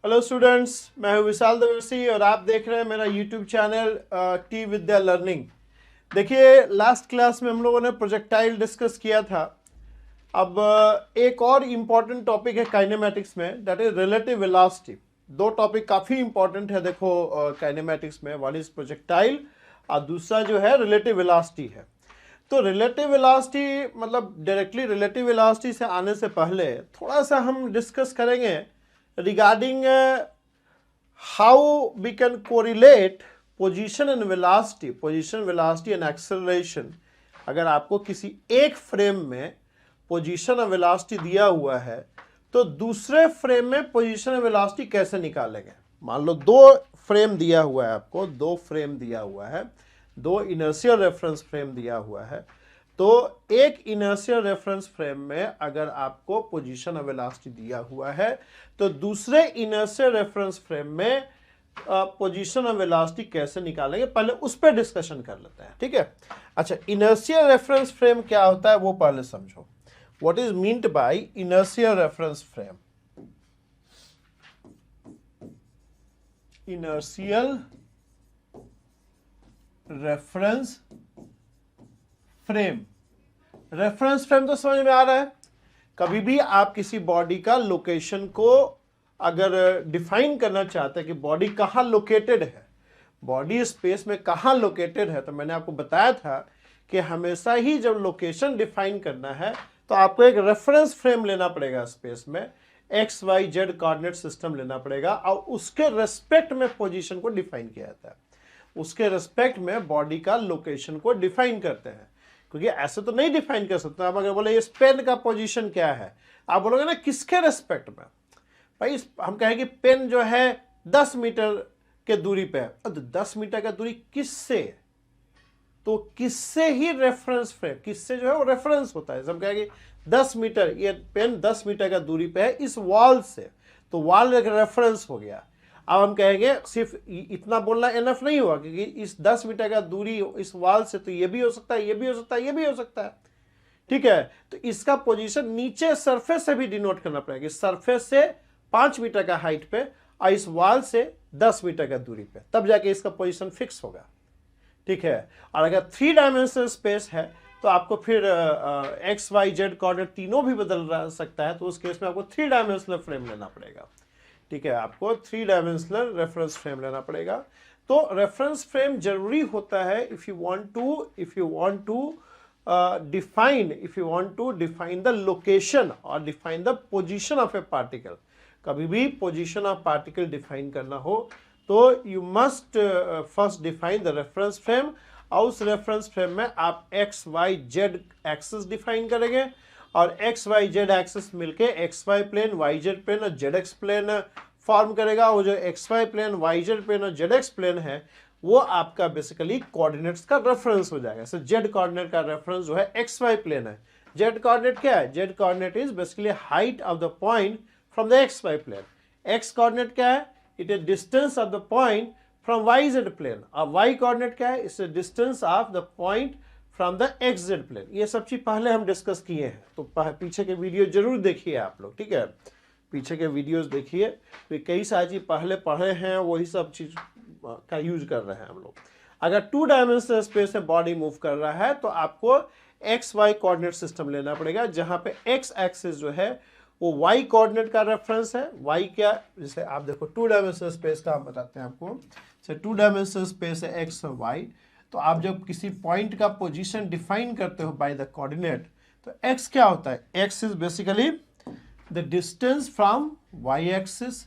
Hello students, मैं हूं विशाल दवर्सी और आप देख रहे हैं मेरा यूट्यूब चैनल टी विद्या लर्निंग। देखिए, लास्ट क्लास में हम लोगों ने प्रोजेक्टाइल डिस्कस किया था। अब एक और इम्पॉर्टेंट टॉपिक है काइनेमेटिक्स में, दैट इज रिलेटिव वेलोसिटी। दो टॉपिक काफ़ी इंपॉर्टेंट है देखो काइनेमेटिक्स में, वन इज प्रोजेक्टाइल और दूसरा जो है रिलेटिव वेलोसिटी है। तो रिलेटिव वेलोसिटी मतलब डायरेक्टली रिलेटिव वेलोसिटी से आने से पहले थोड़ा सा हम डिस्कस करेंगे regarding how we can correlate position and velocity and acceleration। अगर आपको किसी एक फ्रेम में पोजीशन और वेलोसिटी दिया हुआ है तो दूसरे फ्रेम में पोजीशन और वेलोसिटी कैसे निकालेंगे। मान लो दो फ्रेम दिया हुआ है, आपको दो फ्रेम दिया हुआ है, दो इनर्शियल रेफरेंस फ्रेम दिया हुआ है। तो एक इनर्शियल रेफरेंस फ्रेम में अगर आपको पोजीशन और वेलोसिटी दिया हुआ है तो दूसरे इनर्शियल रेफरेंस फ्रेम में पोजीशन और वेलोसिटी कैसे निकालेंगे, पहले उस पर डिस्कशन कर लेते हैं। ठीक है, अच्छा, इनर्शियल रेफरेंस फ्रेम क्या होता है वो पहले समझो। What is meant by inertial reference frame? Inertial reference frame, reference frame तो समझ में आ रहा है। कभी भी आप किसी बॉडी का लोकेशन को अगर डिफाइन करना चाहते हैं कि बॉडी कहाँ लोकेटेड है, बॉडी स्पेस में कहाँ लोकेटेड है, तो मैंने आपको बताया था कि हमेशा ही जब लोकेशन डिफाइन करना है तो आपको एक रेफरेंस फ्रेम लेना पड़ेगा स्पेस में, x Y z coordinate system लेना पड़ेगा और उसके रेस्पेक्ट में पोजीशन को डिफाइन किया जाता है, उसके रेस्पेक्ट में बॉडी का लोकेशन को डिफाइन करते हैं। क्योंकि ऐसे तो नहीं डिफाइन कर सकते आप। अगर बोले इस पेन का पोजीशन क्या है, आप बोलोगे ना किसके रेस्पेक्ट में। भाई हम कहें कि पेन जो है 10 मीटर के दूरी पे है, तो 10 मीटर का दूरी किससे, तो किससे ही रेफरेंस फ्रेम, किससे जो है वो रेफरेंस होता है। हम कहेंगे 10 मीटर, ये पेन 10 मीटर का दूरी पे है इस वॉल से, तो वॉल एक रेफरेंस हो गया। अब हम कहेंगे सिर्फ इतना बोलना इनफ नहीं हुआ, क्योंकि इस 10 मीटर का दूरी इस वॉल से, तो ये भी हो सकता है, ये भी हो सकता है, ये भी हो सकता है। ठीक है, तो इसका पोजीशन नीचे सरफेस से भी डिनोट करना पड़ेगा, सरफेस से 5 मीटर का हाइट पे और इस वॉल से 10 मीटर का दूरी पे, तब जाके इसका पोजीशन फिक्स होगा। ठीक है, और अगर 3 डायमेंशनल स्पेस है तो आपको फिर एक्स वाई जेड कोऑर्डिनेट तीनों भी बदल सकता है, तो उस केस में आपको 3 डायमेंशनल फ्रेम लेना पड़ेगा। ठीक है, आपको 3 डायमेंशनल रेफरेंस फ्रेम लेना पड़ेगा। तो रेफरेंस फ्रेम जरूरी होता है if you want to define the location और define the position of a particle. कभी भी पोजीशन ऑफ पार्टिकल डिफाइन करना हो तो you must first define the reference frame, और उस रेफरेंस फ्रेम में आप X Y Z axis define करेंगे और एक्स वाई जेड एक्सिस मिलके X Y plane, Y Z plane और जेड एक्स प्लेन फॉर्म करेगा। वो जो X Y plane, Y Z plane और जेड एक्स प्लेन है वो आपका बेसिकली कोऑर्डिनेट्स का रेफरेंस हो जाएगा। सो जेड कोऑर्डिनेट का रेफरेंस जो है एक्स वाई प्लेन है। जेड कोऑर्डिनेट क्या है? Z coordinate is basically height of the point from the x Y plane. X coordinate क्या है? It is distance of the point from y Z plane. और y coordinate क्या है? It's distance of the point from the x Z plane. ये सब चीज पहले हम डिस्कस किए हैं, तो पीछे के वीडियो जरूर देखिए आप लोग। ठीक है, पीछे के वीडियोस देखिए, तो कई सारी चीज पहले पढ़े हैं, वही सब चीज का यूज कर रहे हैं हम लोग। अगर 2 डायमेंशनल स्पेस में बॉडी मूव कर रहा है तो आपको एक्स वाई कोऑर्डिनेट सिस्टम लेना पड़ेगा, जहां पे एक्स एक्सिस जो है वो वाई कोऑर्डिनेट का रेफरेंस है। वाई क्या, जैसे आप देखो 2 डायमेंशनल स्पेस का हम बताते हैं आपको। 2 डायमेंशनल स्पेस है एक्स और वाई, तो आप जब किसी पॉइंट का पोजीशन डिफाइन करते हो बाय द कोऑर्डिनेट, तो एक्स क्या होता है? X is basically the distance from y axis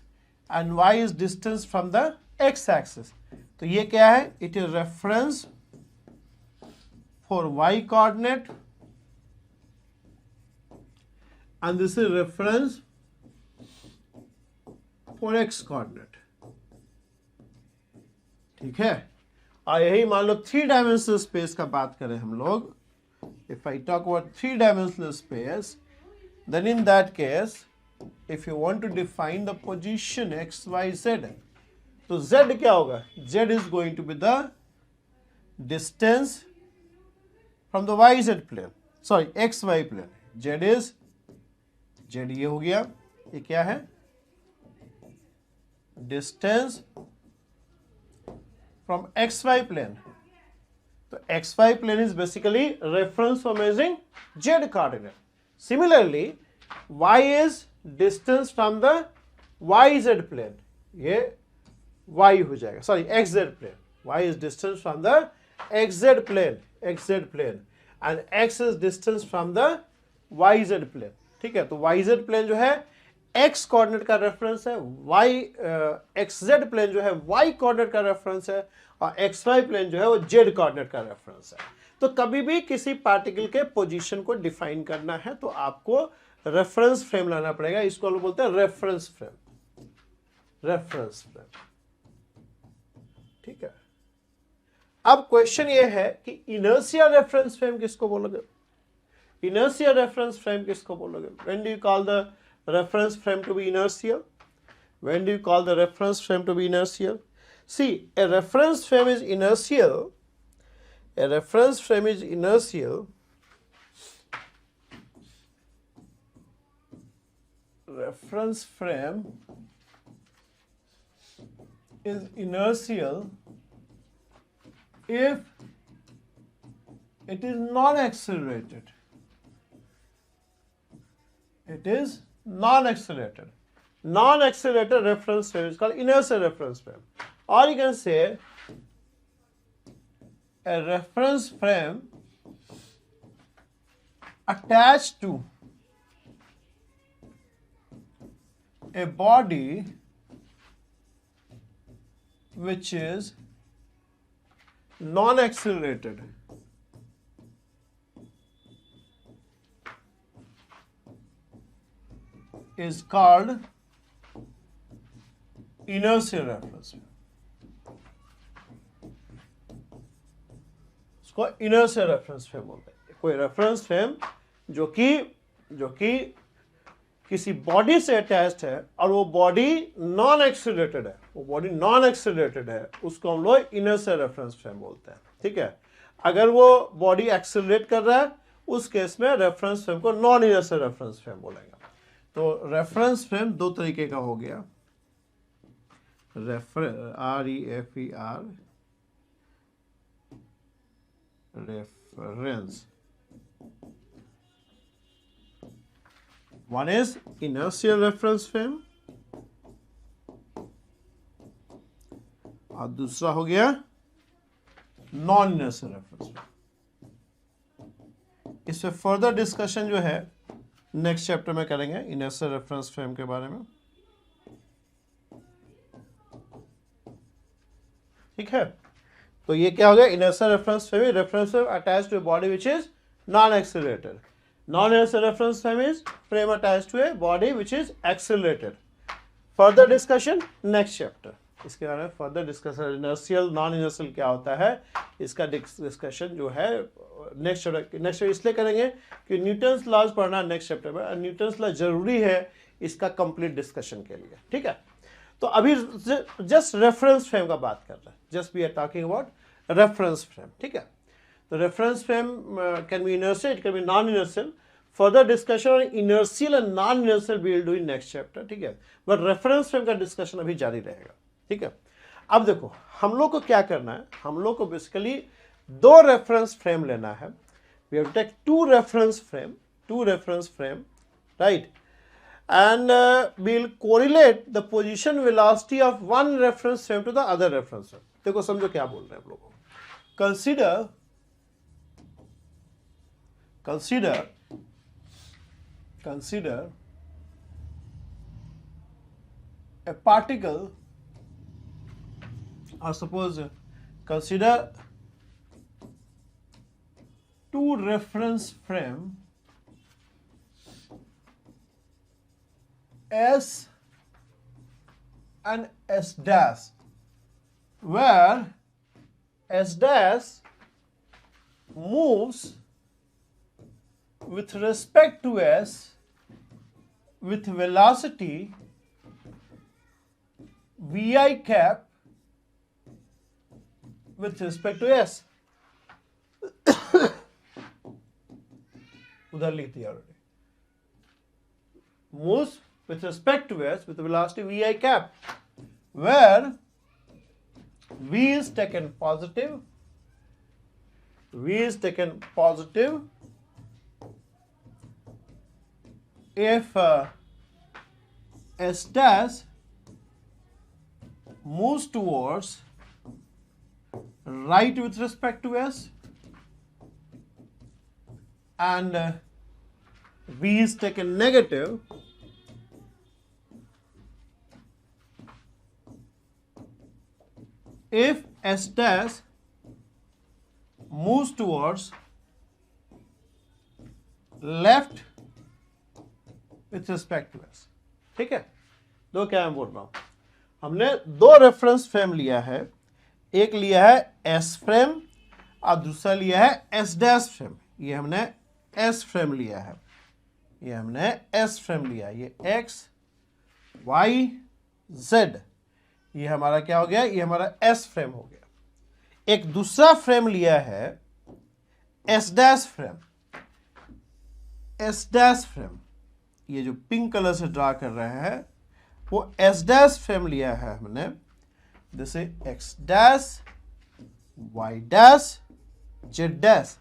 and y is distance from the x axis. तो ये क्या है? It is reference for y coordinate and this is reference for x coordinate। ठीक है, और यही मान लो 3 डायमेंशनल स्पेस का बात करें हम लोग, if I talk about 3 dimensional space, then in that case if you want to define the position x y z, तो z क्या होगा? z is going to be the distance from the y z plane, sorry x y plane। z is z, ये हो गया, ये क्या है? Distance from XY plane. तो XY plane is basically reference for measuring Z coordinate. Similarly, Y is distance from the YZ plane. ये Y हो जाएगा, sorry, XZ plane. Y is distance from the XZ plane, and X is distance from the YZ plane. ठीक है, तो YZ plane जो है X coordinate का reference है, XZ प्लेन जो है Y कोऑर्डिनेट का रेफरेंस है, और XY प्लेन जो है वो Z कोऑर्डिनेट का रेफरेंस है. तो कभी भी किसी पार्टिकल के पोजीशन को डिफाइन करना है तो आपको रेफरेंस फ्रेम लाना पड़ेगा. इसको हम बोलते हैं रेफरेंस फ्रेम. ठीक है. अब क्वेश्चन ये है कि इनर्शिया रेफरेंस फ्रेम किसको बोलोगे? Inertia reference frame किसको बोलोगे? When do you call the reference frame to be inertial? When do you call the reference frame to be inertial? See, a reference frame is inertial. A reference frame is inertial. Reference frame is inertial if it is non-accelerated. It is non-accelerated. Non-accelerated reference frame is called inertial reference frame. Or you can say a reference frame attached to a body which is non-accelerated. Is called inertial reference frame. इसको inertial reference frame बोलते हैं. कोई reference frame जो कि किसी body से attached है और वो बॉडी नॉन एक्सीलरेटेड है, उसको हम लोग inertial reference frame बोलते हैं. ठीक है. अगर वो बॉडी एक्सीलरेट कर रहा है उस केस में रेफरेंस फ्रेम को नॉन inertial reference frame बोलेंगे. तो रेफरेंस फ्रेम दो तरीके का हो गया. REFER reference. One is inertial reference frame और दूसरा हो गया नॉन इनर्शियल रेफरेंस फ्रेम. इस पे फर्दर डिस्कशन जो है नेक्स्ट चैप्टर में करेंगे इनर्शियल रेफरेंस फ्रेम के बारे में. ठीक है. तो ये क्या हो गया? Inertial reference frame attached to a body which is non accelerated. Non inertial reference frame is frame attached to a body which is accelerated. Further discussion next chapter. इसके बारे में further discussion inertial non inertial क्या होता है इसका discussion जो है next इसलिए करेंगे कि न्यूटन्स लॉज पढ़ना नेक्स्ट चैप्टर में. न्यूटन्स लॉ जरूरी है इसका कंप्लीट डिस्कशन के लिए. ठीक है. तो अभी जस्ट रेफरेंस फ्रेम का बात कर रहे हैं. Just we are talking about reference frame. ठीक है. तो reference frame can be inertial, it can be non inertial. Further discussion on inertial and non inertial we will do in next chapter. ठीक है. बट रेफरेंस फ्रेम का discussion अभी जारी रहेगा. ठीक है. अब देखो हम लोग को क्या करना है. हम लोग को बेसिकली दो रेफरेंस फ्रेम लेना है. We have to take two reference frame, right, and we'll correlate the position velocity of one reference frame to the other reference frame. देखो समझो क्या बोल रहे हैं आप लोगों को. consider a particle, or suppose consider two reference frame S and S dash, where S dash moves with respect to S with velocity vi cap with respect to S. उधर लिख दिया already. Moves with respect to S with velocity vi cap where v is taken positive, if s dash moves towards right with respect to s, and v is taken negative if s dash moves towards left with respect to S. ठीक है, दो क्या मैं बोल रहा हूं, हमने दो रेफरेंस फ्रेम लिया है, एक लिया है एस फ्रेम और दूसरा लिया है एस डैश फ्रेम। ये हमने एस फ्रेम लिया है, ये हमने एस फ्रेम लिया, ये एक्स वाई जेड, ये हमारा क्या हो गया, ये हमारा एस फ्रेम हो गया। एक दूसरा फ्रेम लिया है S dash frame, S dash frame, ये जो पिंक कलर से ड्रा कर रहे हैं वो एस डैश फ्रेम लिया है हमने, जैसे X dash Y dash Z dash.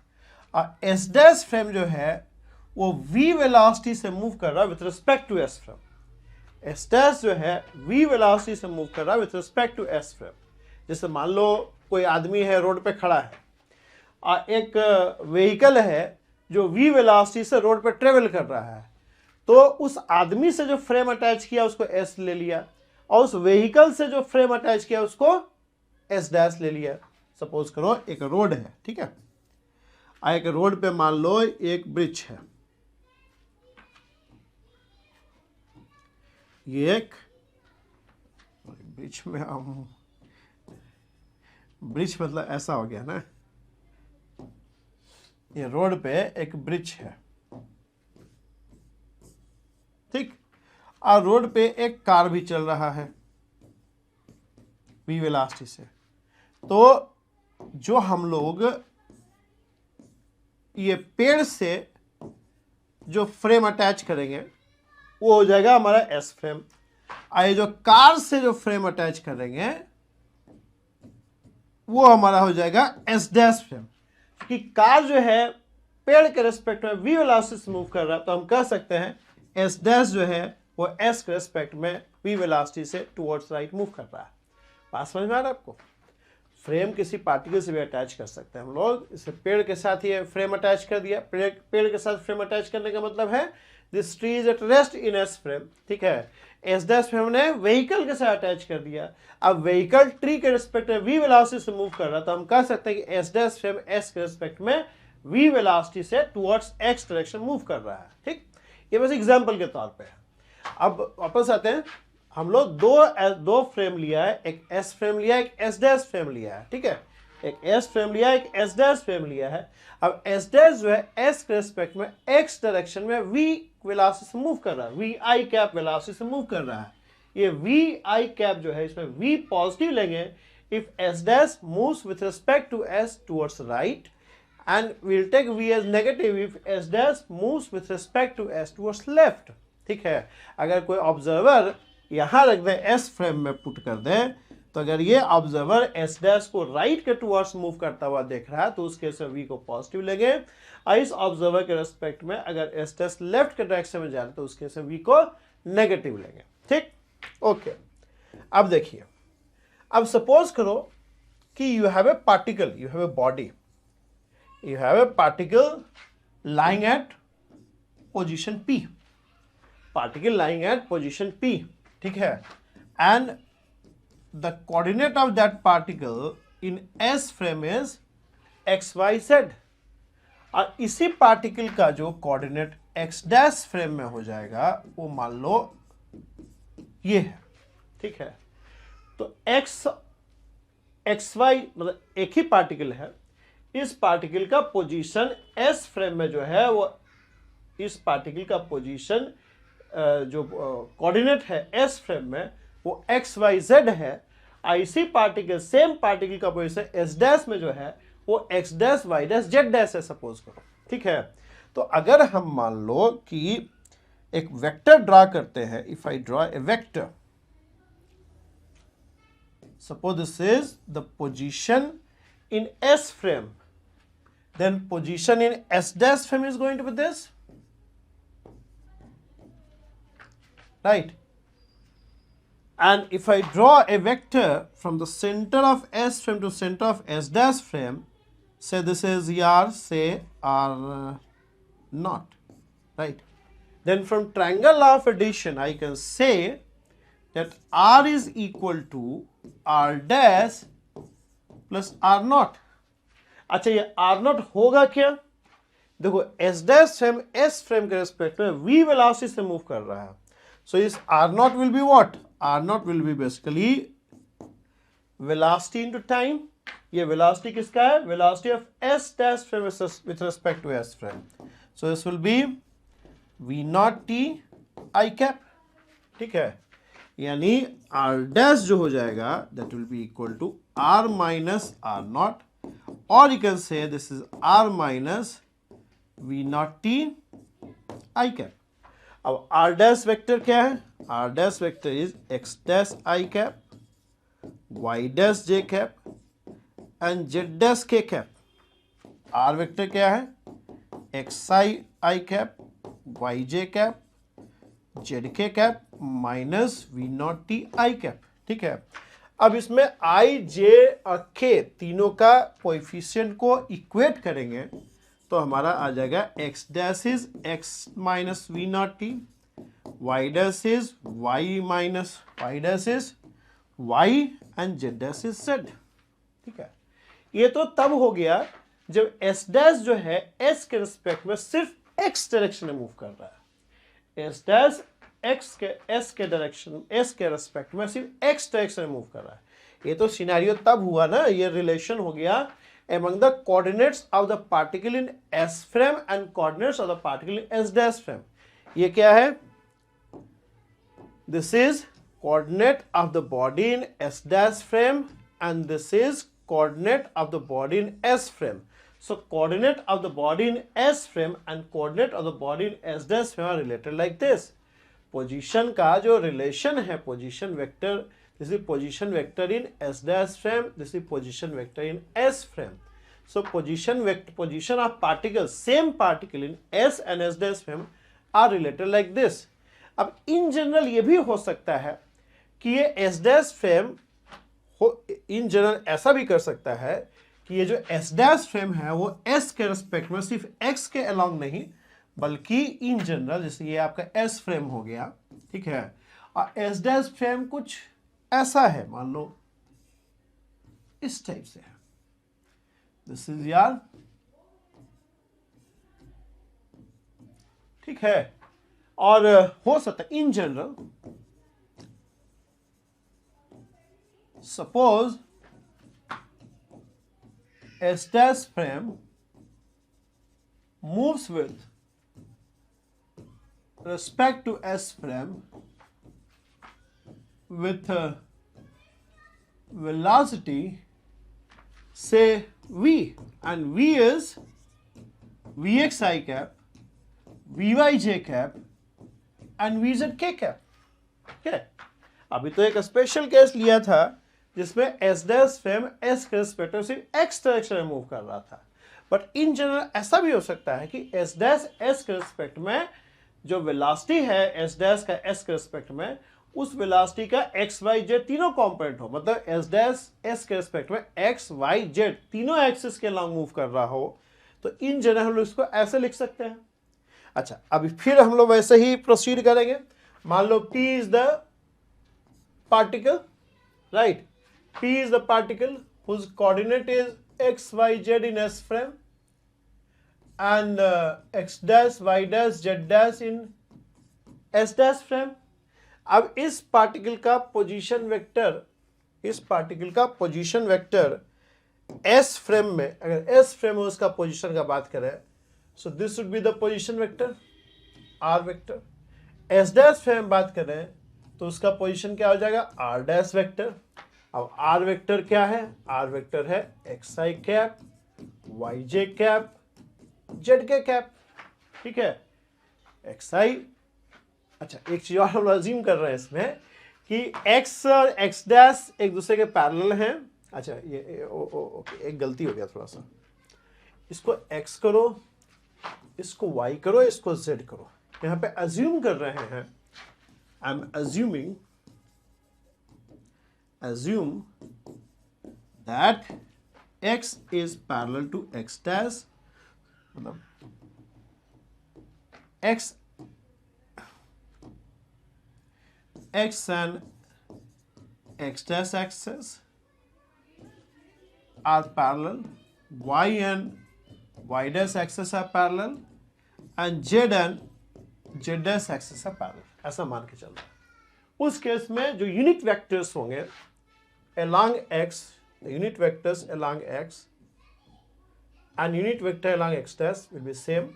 और एस डैश फ्रेम जो है वो v वेलोसिटी से मूव कर रहा है with respect to S frame. S dash जो है v वेलोसिटी से मूव कर रहा है with respect to S frame. जैसे मान लो कोई आदमी है रोड पे खड़ा है और एक व्हीकल है जो v वेलोसिटी से रोड पे ट्रेवल कर रहा है, तो उस आदमी से जो फ्रेम अटैच किया उसको s ले लिया और उस व्हीकल से जो फ्रेम अटैच किया उसको s डैश ले लिया। सपोज करो एक रोड है, ठीक है, एक रोड पे मान लो एक ब्रिज है, ये एक ब्रिज में आऊं, ब्रिज मतलब ऐसा हो गया ना, ये रोड पे एक ब्रिज है, ठीक, और रोड पे एक कार भी चल रहा है v वेलोसिटी से। तो जो हम लोग ये पेड़ से जो फ्रेम अटैच करेंगे वो हो जाएगा हमारा एस फ्रेम, और ये जो कार से जो फ्रेम अटैच करेंगे वो हमारा हो जाएगा एस डैश फ्रेम। कि कार जो है पेड़ के रेस्पेक्ट में v वेलोसिटी से मूव कर रहा है, तो हम कह सकते हैं एस डैश जो है वो एस के रेस्पेक्ट में v वेलोसिटी से टुवर्ड्स राइट मूव कर रहा है। बात समझ में आ रहा है आपको? फ्रेम किसी पार्टिकल से भी अटैच कर सकते हैं हम लोग। इसे पेड़ के साथ ही फ्रेम अटैच कर दिया, पेड़ के साथ फ्रेम अटैच करने का मतलब है this tree is at rest in S frame, ठीक है। एस डैश फ्रेम ने व्हीकल के साथ अटैच कर दिया, अब व्हीकल ट्री के रिस्पेक्ट में v वेलोसिटी से मूव कर रहा, तो हम कह सकते हैं कि एस डैश फ्रेम एस के रिस्पेक्ट में v वेलोसिटी से टुवर्ड्स x डायरेक्शन मूव कर रहा है, ठीक। ये बस एग्जांपल के तौर पे है। अब वापस आते हैं, हम लोग दो फ्रेम लिया है, एक एस फ्रेम लिया है, एक एस डैश फ्रेम लिया है, ठीक है, एक एस फ्रेम लिया है, एक एस डैश फ्रेम लिया है। अब एस डैश जो है एस के रिस्पेक्ट में एक्स डायरेक्शन में v वेलोसिटी से मूव कर रहा है, वी आई कैप वेलोसिटी से मूव कर रहा है। ये वी आई कैप जो है इसमें v पॉजिटिव लेंगे if S dash moves with respect to S towards right, and we'll take v as negative if S dash moves with respect to S towards left, ठीक है। अगर कोई observer यहां रख दे, एस फ्रेम में put कर दे, तो अगर ये ऑब्जर्वर एस डैश को राइट के टुवर्ड्स मूव करता हुआ देख रहा है तो उस केस में v को पॉजिटिव लेंगे, और इस ऑब्जर्वर के रेस्पेक्ट में अगर एस डैश लेफ्ट के डायरेक्शन में जा रहा है तो उस केस में v को नेगेटिव लेंगे, ठीक, ओके। अब देखिए, अब सपोज करो कि you have a particle, you have a body, you have a particle lying at position P, particle lying at position P, ठीक है, and the coordinate of that particle in S frame is x y z, और इसी particle का जो coordinate x dash frame में हो जाएगा वो मान लो ये है, ठीक है। तो x y मतलब एक ही पार्टिकल है, इस पार्टिकल का पोजीशन एस फ्रेम में जो है वो, इस पार्टिकल का पोजीशन जो कोऑर्डिनेट है एस फ्रेम में वो एक्स वाई जेड है, इसी पार्टिकल सेम पार्टिकल का पोजीशन एस डैश में जो है वो X dash Y dash Z dash है, सपोज करो, ठीक है। तो अगर हम मान लो कि एक वेक्टर ड्रा करते हैं, if I draw a vector, suppose this is the position in S frame, then position in S dash frame is going to be this, right? And if I draw a vector from the center of S frame to center of S dash frame, say this is R, say R naught, right? Then from triangle of addition, I can say that R is equal to R dash plus R naught. अच्छा, ये R naught होगा क्या? देखो S dash frame S frame के respect में V velocity से move कर रहा है. So this R naught will be what? R naught will be basically velocity into time. ये velocity किसका है? Velocity of S dash frame with respect to S frame. So this will be V naught T I cap. ठीक है, यानी R dash जो हो जाएगा that will be equal to R minus R naught, or you can say this is R minus V naught T I cap. अब R dash vector क्या है? R dash vector is X dash I cap, Y dash J cap and Z dash K cap. R vector क्या है? XI I cap, YJ cap, ZK cap minus V naught T I cap. ठीक है, अब इसमें I, J और K तीनों का coefficient को इक्वेट करेंगे तो हमारा आ जाएगा X dash is X minus V naught T, Y dash is Y minus Y dash is Y and Z dash is Z. ठीक है, ये तो तब हो गया जब S dash जो है S के रिस्पेक्ट में सिर्फ X डायरेक्शन में मूव कर रहा है. S dash X के S के डायरेक्शन S के रिस्पेक्ट में सिर्फ X डायरेक्शन में मूव कर रहा है. ये तो सिनेरियो तब हुआ ना, ये रिलेशन हो गया among the coordinates of the particle in S frame and coordinates of the particle in S dash frame. ये क्या है? This is coordinate of the body in S dash frame and this is coordinate of the body in S frame. So coordinate of the body in S frame and coordinate of the body in S dash frame are related like this. Position का जो relation है, position vector, this is position vector in S dash frame, this is position vector in S frame. So position vector, position of particles, same particle in S and S dash frame are related like this. अब in general ये भी हो सकता है कि ये S dash frame हो, in general ऐसा भी कर सकता है कि ये जो S dash frame है वो S के रिस्पेक्ट में सिर्फ X के along नहीं बल्कि इन जनरल, जैसे ये आपका S फ्रेम हो गया, ठीक है, और S dash फ्रेम कुछ ऐसा है, मान लो इस टाइप से है. दिस इज यार, ठीक है, और हो सकता है in general suppose S dash frame moves with respect to S frame with velocity say V, and V is Vxi cap, Vyj cap and Vzk cap. Okay, अभी तो एक स्पेशल केस लिया था जिसमें S dash फ्रेम S के respect में सिर्फ X direction में मूव कर रहा था, बट इन जनरल ऐसा भी हो सकता है कि S dash S के रिस्पेक्ट में जो वेलोसिटी है S dash का S के रिस्पेक्ट में, उस वेलोसिटी का X Y Z तीनों कॉम्पोनेंट हो, मतलब S dash S के रिस्पेक्ट में X Y Z तीनों एक्सिस के लॉन्ग मूव कर रहा हो, तो इन जनरल हम लोग इसको ऐसे लिख सकते हैं. अच्छा, अभी फिर हम लोग वैसे ही प्रोसीड करेंगे. मान लो P is the particle, right, P is the particle whose coordinate is X, Y, Z in S frame and X dash, Y dash, Z dash in S dash frame. अब इस पार्टिकल का position vector, इस particle का position vector S frame में, अगर S frame में उसका position का बात करें, so this would be the position vector R vector. S dash frame बात करें तो उसका पोजीशन क्या हो जाएगा? R dash vector. अब R वेक्टर क्या है? R वेक्टर है XI cap, YJ cap, ZK cap. ठीक है, XI. अच्छा, एक चीज और हम अज्यूम कर रहे हैं इसमें कि x और x डैश एक दूसरे के पैरेलल हैं। अच्छा ये ओके, एक गलती हो गया थोड़ा सा, इसको x करो, इसको y करो, इसको z करो। यहां पे अज्यूम कर रहे हैं, I am assume that x is parallel to x dash, मतलब x and x dash axis are parallel, y and y dash axis are parallel, and z and z dash axis are parallel, ऐसा मान के चल रहा है। उस case में जो यूनिट वेक्टर्स होंगे along x, the unit vectors along x and unit vector along x dash will be same.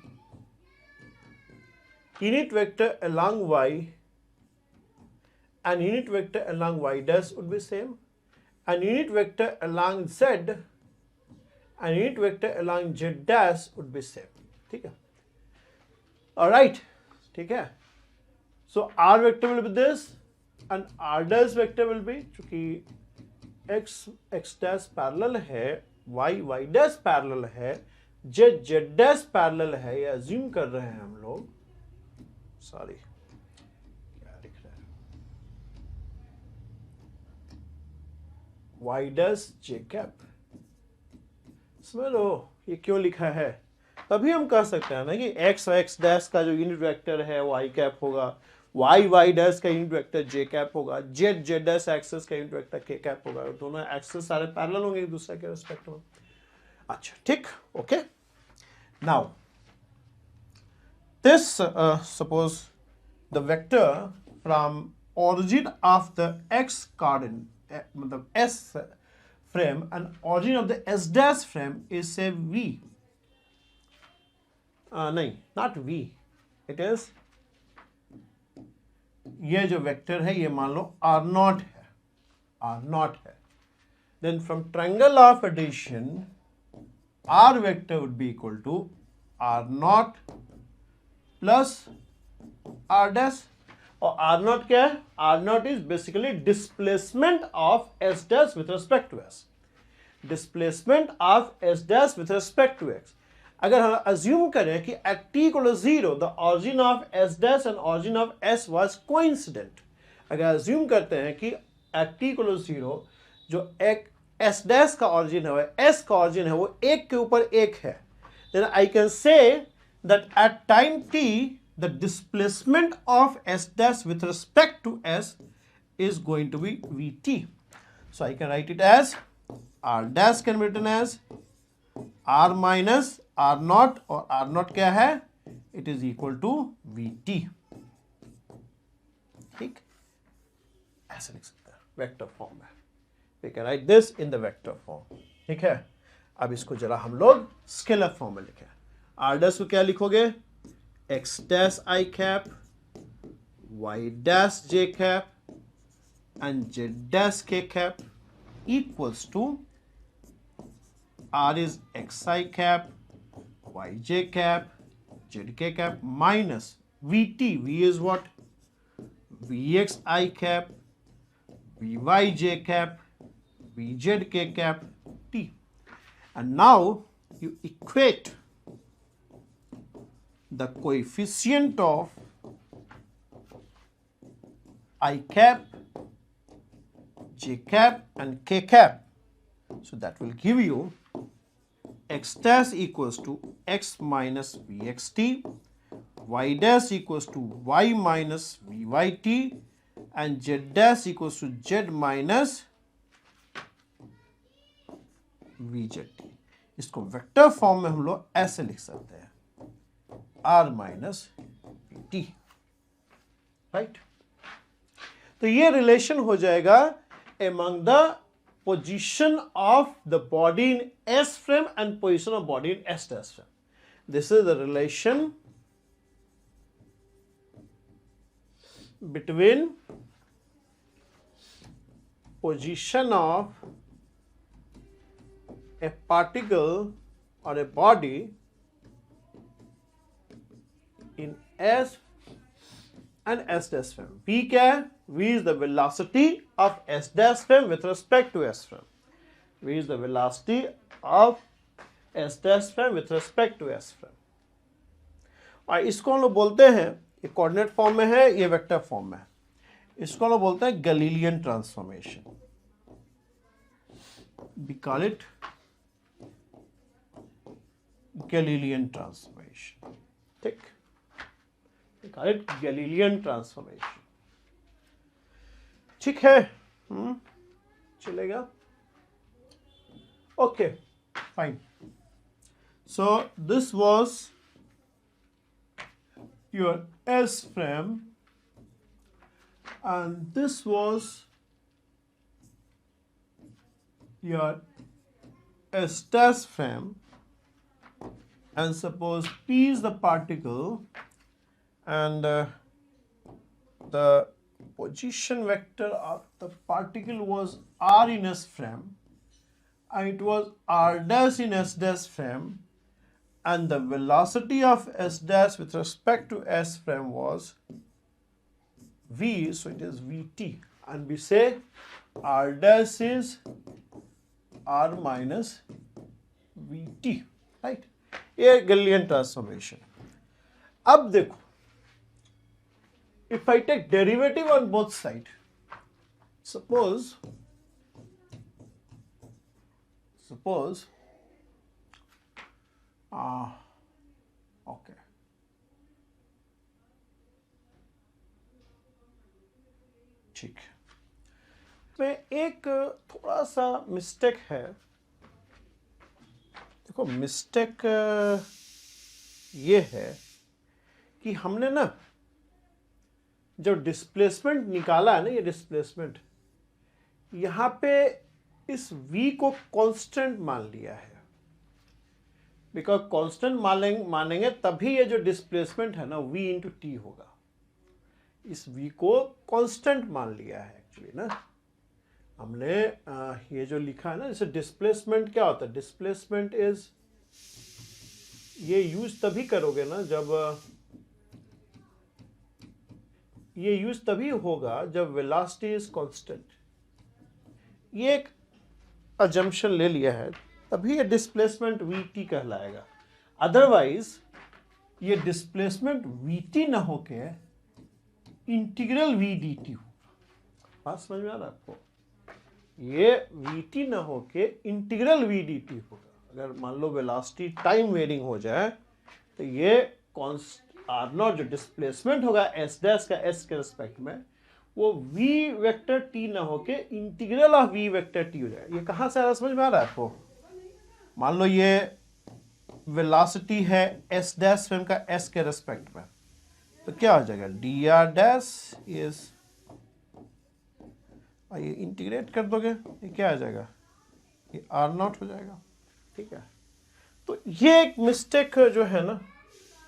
Unit vector along y and unit vector along y dash would be same, and unit vector along z and unit vector along z dash would be same. ठीक है, alright, ठीक है। So r vector will be this and r dash vector will be, चूंकि x dash parallel है, y dash parallel है, z dash parallel है, ये assume कर रहे हैं हम लोग। सॉरी, क्या लिख रहे हैं, y dash j cap, समझ लो ये क्यों लिखा है। तभी हम कह सकते हैं ना कि x और x dash का जो यूनिट वेक्टर है वो i कैप होगा, y डैश का यूनिट वेक्टर j कैप होगा, z डैश एक्सिस का यूनिट वेक्टर k कैप होगा। दोनों एक्सिस सारे पैरेलल होंगे एक दूसरे के रिस्पेक्ट में। अच्छा ठीक, okay. Now this suppose the vector from origin of the x coordinate, मतलब s frame and origin of the s dash frame is say v, नहीं, not v, it is, ये जो वेक्टर है ये मान लो r0 है, r0 है। Then from triangle of addition r vector would be equal to r0 plus r dash, और r0 क्या है, r0 is basically displacement of s dash with respect to s, displacement of s dash with respect to x। अगर हम assume करें कि at t equal to 0 the origin of s dash and origin of s was coincident, अगर assume करते हैं कि at t equal to 0 जो एक s dash का origin है, s का origin है, वो एक के ऊपर एक है, then I can say that at time t the displacement of s dash with respect to s is going to be vt. So I can write it as r dash can be written as r minus r0, और r0 क्या है, it is equal to vt। ठीक, ऐसे लिख सकते हैं vector form में, we can write this in the vector form. ठीक है, अब इसको जरा हम लोग स्केलर फॉर्म में लिखें। r डैश को क्या लिखोगे, x dash i cap, y dash j cap and z dash k cap equals to r is xi cap, yj cap, zk cap minus vt. V is what? vxi cap, vyj cap, vzk cap t. And now you equate the coefficient of I cap, j cap and k cap. So that will give you x dash equals to x minus vxt, y dash equals to y minus vyt, and z dash equals to z minus vzt. इसको vector form में हम लोग ऐसे लिख सकते हैं, r minus t, right. तो ये रिलेशन हो जाएगा among the position of the body in S frame and position of body in S dash frame. This is the relation between position of a particle or a body in S and S dash frame. v क्या है? v is the velocity of S dash frame with respect to S frame. v is the velocity of S dash frame with respect to S frame. और इसको हम लोग बोलते हैं, ये coordinate form में है, ये वेक्टर फॉर्म में है, इसको हम लोग बोलते हैं Galilean transformation. We call it Galilean transformation. ठीक, we call it Galilean transformation. ठीक है, चलेगा, okay fine. So this was your S frame and this was your S dash frame, and suppose P is the particle and the position vector of the particle was R in S frame and it was R dash in S dash frame, and the velocity of S dash with respect to S frame was v, so it is vt, and we say R dash is R minus vt, right? ये Galilean transformation. अब देखो, if I take derivative on both sides, suppose okay, ठीक है, में एक थोड़ा सा mistake है। देखो मिस्टेक ये है कि हमने ना जो डिस्प्लेसमेंट निकाला है ना, ये डिस्प्लेसमेंट यहाँ पे इस v को कांस्टेंट मान लिया है, बिकॉज कांस्टेंट मानेंगे तभी ये जो डिस्प्लेसमेंट है ना v इंटू टी होगा। इस v को कांस्टेंट मान लिया है एक्चुअली ना हमने। ये जो लिखा है ना, जैसे डिस्प्लेसमेंट क्या होता है, डिस्प्लेसमेंट इज, ये यूज तभी करोगे ना जब, ये यूज तभी होगा जब वेलोसिटी इज कांस्टेंट। ये एक अजम्पशन ले लिया है, तभी ये डिस्प्लेसमेंट वीटी कहलाएगा। अदरवाइज ये डिस्प्लेसमेंट वीटी ना होके इंटीग्रल वी डी टी होगा। बात समझ में आ रहा है आपको? ये वीटी ना होके इंटीग्रल वी डी टी होगा। अगर मान लो वेलोसिटी टाइम वेरिंग हो जाए तो ये आर नॉट जो डिस्प्लेसमेंट होगा एस डैश का एस के रिस्पेक्ट में, वो v वेक्टर t ना होके integral of v vector t हो जाए। ये कहां से आ रहा, समझ में आ रहा है आपको? मान लो ये वेलोसिटी है s डैश फ्रेम का s के रिस्पेक्ट में, तो क्या हो जाएगा, dr डैश इज, ये इंटीग्रेट कर दोगे, ये क्या आ जाएगा, ये r नॉट हो जाएगा। ठीक है, तो ये एक मिस्टेक जो है ना,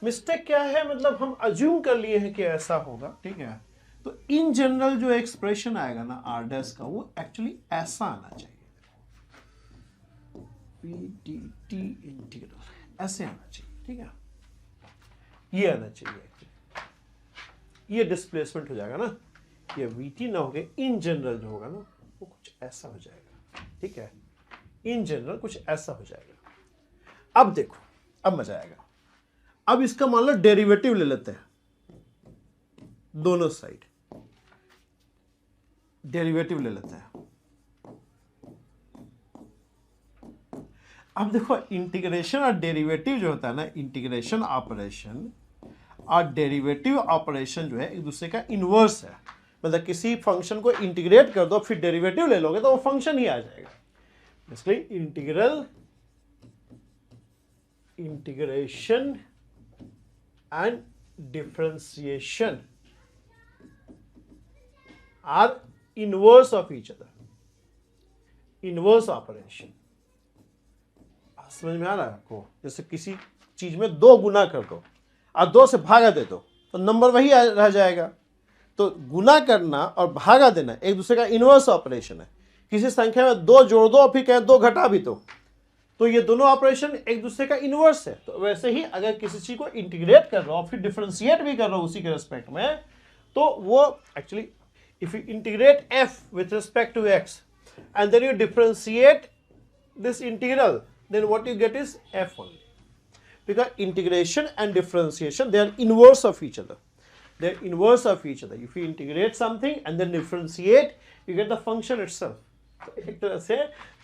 मिस्टेक क्या है, मतलब हम अज्यूम कर लिए हैं कि ऐसा होगा। ठीक है, तो इन जनरल जो एक्सप्रेशन आएगा ना आर डैश का, वो एक्चुअली ऐसा आना चाहिए, पी डी टी इंटीग्रल ऐसे आना चाहिए। ठीक है, ये आना चाहिए एक्चुअली। ये डिस्प्लेसमेंट हो जाएगा ना, ये वी टी ना होके इन जनरल जो होगा ना वो कुछ ऐसा हो जाएगा। ठीक है, इन जनरल कुछ ऐसा हो जाएगा। अब देखो, अब मजा आएगा। अब इसका मान लो डेरिवेटिव ले लेते हैं, दोनों साइड डेरिवेटिव ले लेते हैं। अब देखो इंटीग्रेशन और डेरिवेटिव जो होता है ना, इंटीग्रेशन ऑपरेशन और डेरिवेटिव ऑपरेशन जो है एक दूसरे का इनवर्स है। मतलब किसी फंक्शन को इंटीग्रेट कर दो फिर डेरिवेटिव ले लोगे तो वो फंक्शन ही आ जाएगा। इसलिए integration and differentiation are inverse of each other, inverse operation। समझ में आ रहा है आपको? जैसे किसी चीज में 2 गुना कर दो और 2 से भागा दे दो तो नंबर वही रह जाएगा। तो गुना करना और भागा देना एक दूसरे का इनवर्स ऑपरेशन है। किसी संख्या में 2 जोड़ दो और फिर कहें 2 घटा भी दो, तो ये दोनों ऑपरेशन एक दूसरे का इनवर्स है। तो वैसे ही अगर किसी चीज को इंटीग्रेट कर रहा हो फिर डिफरेंशिएट भी कर रहा हो उसी के रिस्पेक्ट में, तो वो actually if you integrate f with respect to x and then you differentiate this integral, then what you get is f only. Because integration and differentiation, they are inverse of each other. They are inverse of each other. If you integrate something and then differentiate, you get the function itself. तो एक तरह से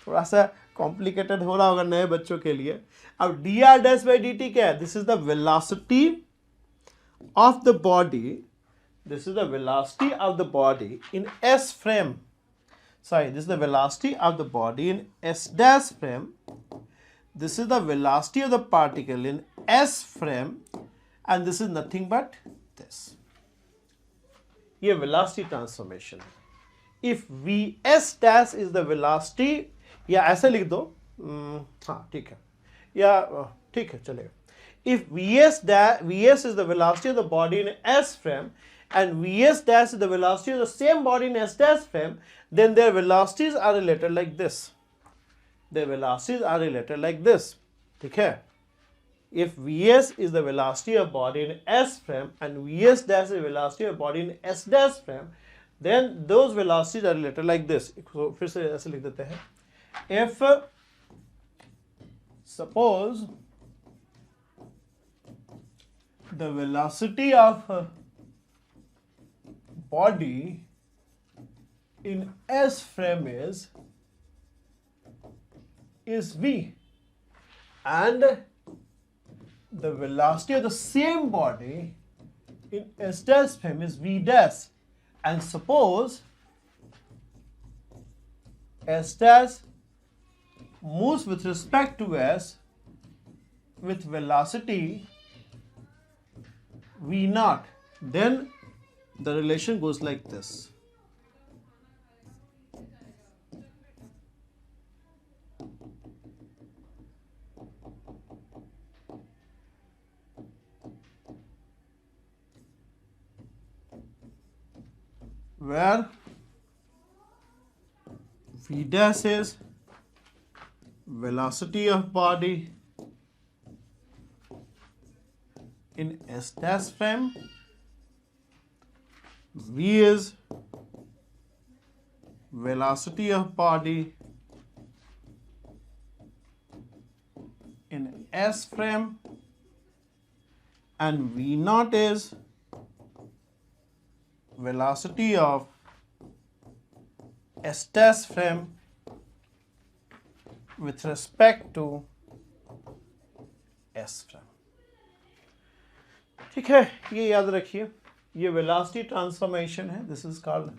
थोड़ा सा complicated हो रहा होगा नए बच्चों के लिए. अब dr dash by dt क्या है? This is the velocity of the body. This is the velocity of the body in s frame. Sorry, this is the velocity of the body in s dash frame. This is the velocity of the particle in s frame, and this is nothing but this. ये velocity transformation है. If vs dash is the velocity, या ऐसे लिख दो, हाँ ठीक है, या ठीक है चलेगा. If vs is the velocity of the body in s frame and vs dash is the velocity of the same body in s dash frame, then their velocities are related like this. Their velocities are related like this. ठीक है. If vs is the velocity of body in s frame and vs dash is the velocity of body in s dash frame, then those velocities are related like this. So फिर से ऐसे लिख देते हैं. If suppose the velocity of body in s frame is v, and the velocity of the same body in s dash frame is v dash, and suppose s dash moves with respect to s with velocity v naught, then the relation goes like this. Where v dash is velocity of body in s dash frame, v is velocity of body in s frame, and v naught is velocity of s dash frame with respect to s frame. ठीक है, ये याद रखिए, ये velocity transformation है. This is called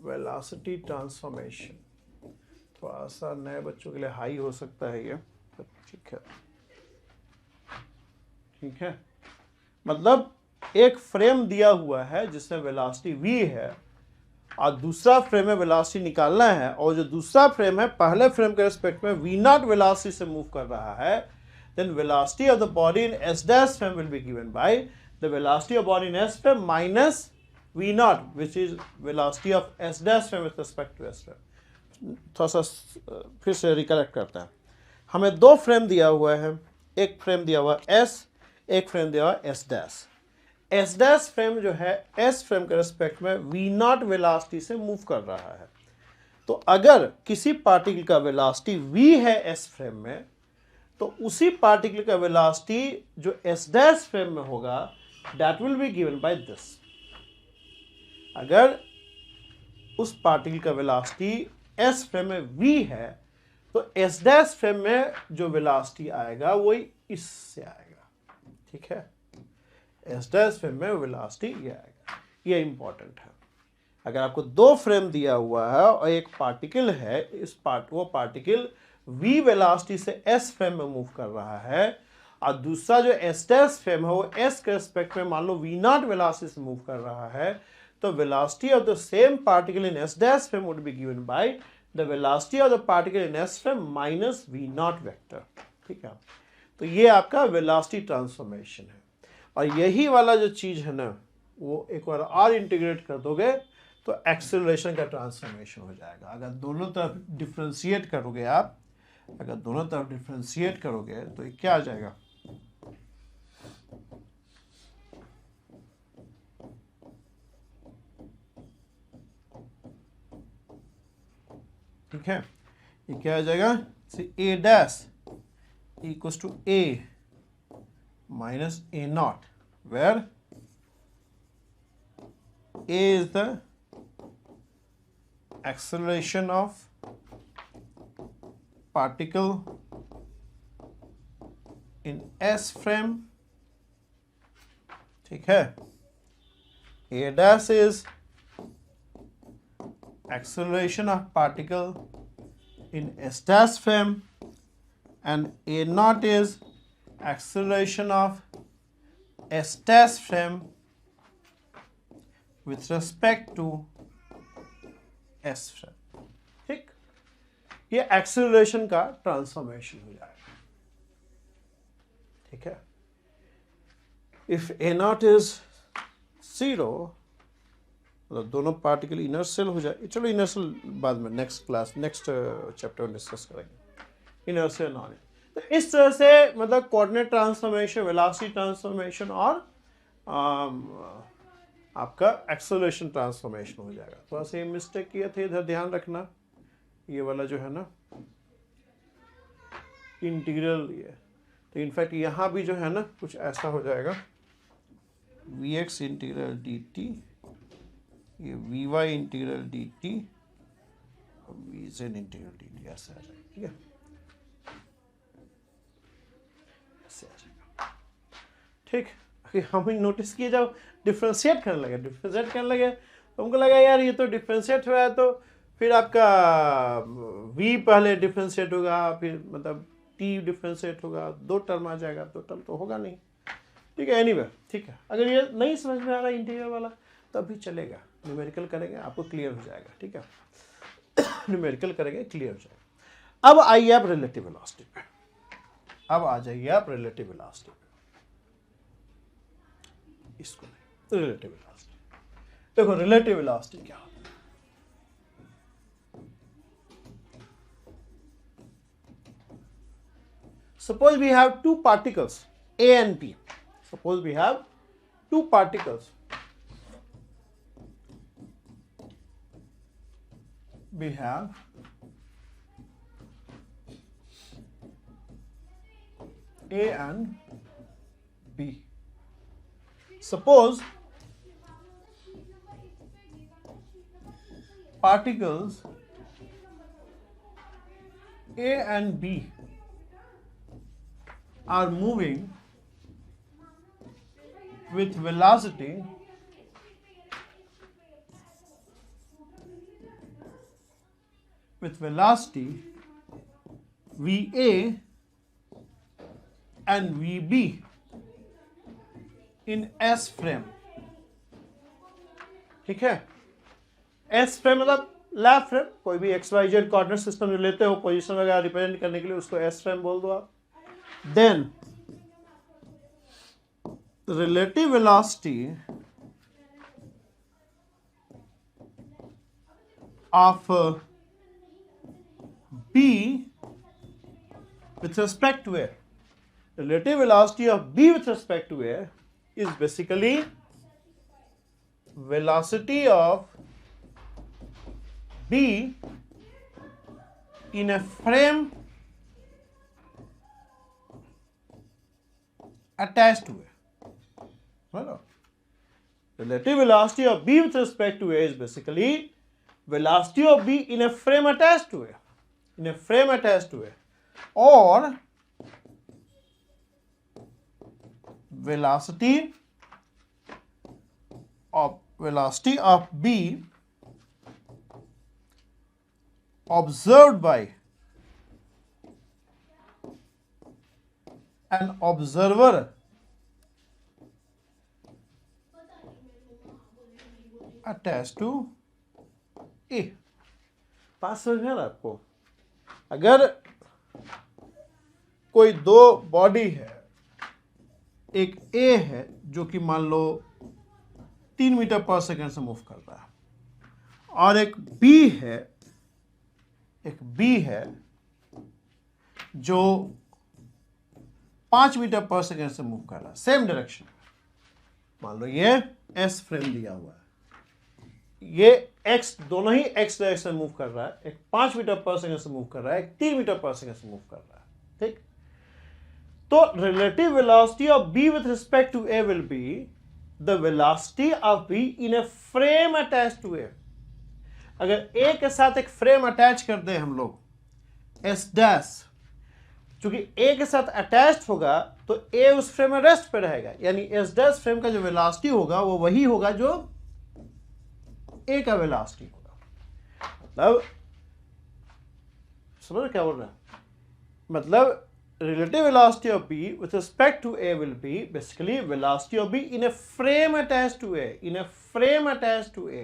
velocity transformation. थोड़ा सा नए बच्चों के लिए हाई हो सकता है ये, ठीक है. ठीक है, मतलब एक फ्रेम दिया हुआ है जिसमें वेलोसिटी v है और दूसरा फ्रेम में वेलोसिटी निकालना है, और जो दूसरा फ्रेम है पहले फ्रेम के रिस्पेक्ट में v नॉट वेलोसिटी से मूव कर रहा है, then velocity of the body in s dash frame will be given by the velocity of body in s frame minus v naught, which is velocity of s dash frame with respect to s frame. थोड़ा सा फिर से recollect करता है. हमें दो frame दिया हुआ है, एक फ्रेम दिया हुआ s, एक फ्रेम दिया हुआ s dash. s dash frame जो है s फ्रेम के रिस्पेक्ट में v नॉट वेलोसिटी से मूव कर रहा है. तो अगर किसी पार्टिकल का वेलोसिटी v है s फ्रेम में, तो उसी पार्टिकल का वेलोसिटी जो s डैश फ्रेम में होगा, that will be given by this. अगर उस पार्टिकल का वेलोसिटी s फ्रेम में v है, तो s डैश फ्रेम में जो वेलोसिटी आएगा वही इससे आएगा. ठीक है, s डैश फ्रेम में वेलोसिटी ये आएगा. ये इंपॉर्टेंट है. अगर आपको दो फ्रेम दिया हुआ है और एक पार्टिकल है, वो पार्टिकल v वेलोसिटी से s फ्रेम में मूव कर रहा है, और दूसरा जो s डैश फ्रेम है वो s के रिस्पेक्ट में मान लो v नॉट वेलोसिटी से मूव कर रहा है, तो velocity of the same particle in s dash frame would be given by the velocity of the particle in s frame minus v not vector. ठीक है, तो ये आपका वेलोसिटी ट्रांसफॉर्मेशन है. और यही वाला जो चीज़ है ना, वो एक बार और इंटीग्रेट कर दोगे तो एक्सेलरेशन का ट्रांसफॉर्मेशन हो जाएगा. अगर दोनों तरफ डिफ्रेंशिएट करोगे आप, अगर दोनों तरफ डिफ्रेंशिएट करोगे तो ये क्या आ जाएगा, ठीक है, ये क्या आ जाएगा, A dash equals to A minus A naught, where A is the acceleration of particle in S frame, ठीक है, A dash is acceleration of particle in S dash frame and A naught is acceleration of S dash frame with respect to S frame, ठीक, ये acceleration का transformation हो जाएगा, ठीक है। If A not is 0, मतलब दोनों पार्टिकल इनर्शियल हो जाए, चलो इनर्शियल बाद में नेक्स्ट क्लास नेक्स्ट चैप्टर में डिस्कस करेंगे, इनर्शियल नॉन। तो इस तरह से मतलब कोऑर्डिनेट ट्रांसफॉर्मेशन, वेलोसिटी ट्रांसफॉर्मेशन और आपका एक्सेलरेशन ट्रांसफॉर्मेशन हो जाएगा। थोड़ा सा ये मिस्टेक किए थे, इधर ध्यान रखना, ये वाला जो है ना इंटीग्रल, ये तो इनफैक्ट यहाँ भी जो है ना कुछ ऐसा हो जाएगा, V X integral D T, ये V Y integral D T, V Z integral D T, ऐसे आ जाएगा, ठीक है, ऐसे आ जाएगा, ठीक। हम नोटिस किए जब डिफ्रेंशिएट करने लगे तो हमको लगा यार ये तो डिफ्रेंशिएट हुआ है, तो फिर आपका v पहले डिफ्रेंशिएट होगा, फिर मतलब t डिफ्रेंशिएट होगा, 2 टर्म आ जाएगा, 2 टर्म तो होगा नहीं, ठीक है। एनीवे ठीक है, अगर ये नहीं समझ में आ रहा इंटीग्रल वाला तब भी चलेगा, न्यूमेरिकल करेंगे आपको क्लियर हो जाएगा, ठीक है, न्यूमेरिकल करेंगे क्लियर हो जाएगा। अब आइए आप रिलेटिव वेलोसिटी पे, अब आ जाइए आप रिलेटिव वेलोसिटी पे, इसको नहीं, रिलेटिव वेलोसिटी। देखो रिलेटिव वेलोसिटी क्या होता है, suppose we have two particles A and B, suppose we have two particles, we have A and B. Suppose particles A and B are moving with velocity VA and VB in S frame, ठीक है। S frame मतलब lab frame, कोई भी XYZ coordinate system जो लेते हो position वगैरह represent करने के लिए उसको S फ्रेम बोल दो आप। Then the relative velocity of B with respect to A, relative velocity of B with respect to A is basically velocity of B in a frame attached to A. Well, relative velocity of B with respect to A is basically velocity of B in a frame attached to A, in a frame attached to A, or velocity of B observed by an observer attached to A. पास समझ में आ रहा है आपको? अगर कोई दो body है, एक A है जो कि मान लो 3 मीटर पर सेकंड से मूव कर रहा है, और एक B है जो 5 मीटर पर सेकंड से मूव कर रहा है सेम डायरेक्शन। मान लो ये S फ्रेम दिया हुआ है, ये एक्स दोनों ही एक्स डायरेक्शन मूव कर रहा है, एक 5 मीटर पर सेकंड से मूव कर रहा है, एक 3 मीटर पर सेकंड से मूव कर रहा है, ठीक। तो relative velocity of B with respect to A will be the velocity of B in A frame attach to A. अगर ए के साथ एक फ्रेम अटैच कर दें हम लोग एस डैश, चूंकि ए के साथ अटैच्ड होगा तो ए उस फ्रेम में रेस्ट पे रहेगा, यानी एस डैश फ्रेम का जो वेलोसिटी होगा वो वही होगा जो ए का वेलोसिटी होगा। मतलब समझ क्या बोल रहा है, मतलब relative velocity of b with respect to a will be basically velocity of b in a frame attached to a, in a frame attached to a.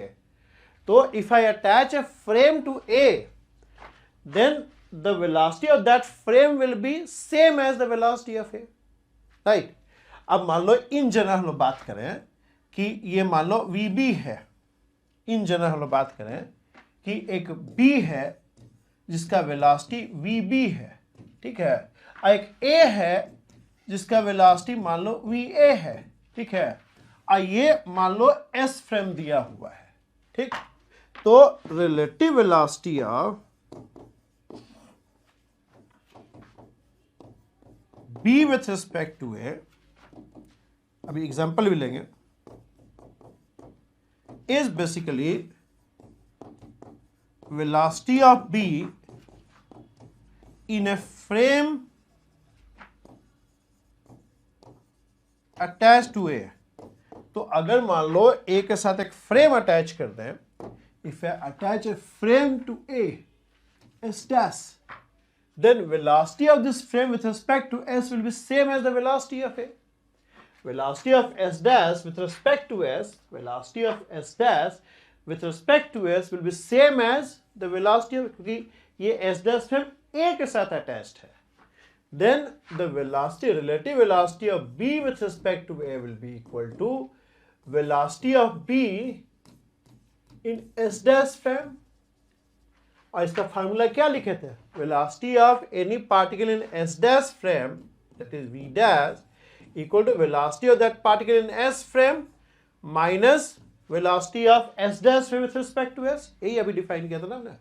So if I attach a frame to a, then the velocity of that frame will be same as the velocity of a, right? अब मान लो in general हम लोग बात करें कि ये मान लो vb है, इन जनरल हम लोग बात करें कि एक b है जिसका वेलोसिटी vb है, ठीक है, एक A है जिसका वेलोसिटी मान लो VA है, ठीक है, और ये मान लो S फ्रेम दिया हुआ है, ठीक। तो relative velocity of B with respect to A, अभी एग्जांपल भी लेंगे, is basically velocity of B in A frame attach to A. तो अगर मान लो ए के साथ एक फ्रेम अटैच कर दें, if I attach a frame to a S dash, then velocity of this frame with respect to s will be same as the velocity of a. Velocity of s dash with respect to s, velocity of s dash with respect to s will be same as the velocity of, क्योंकि ये s dash frame a के साथ attached है, then the velocity, relative velocity of b with respect to a will be equal to velocity of b in s dash frame. और इसका formula क्या लिखे थे, velocity of any particle in S dash frame that is v dash equal to velocity of that particle in s frame minus velocity of s dash frame with respect to s। यही अभी define किया था ना हमने।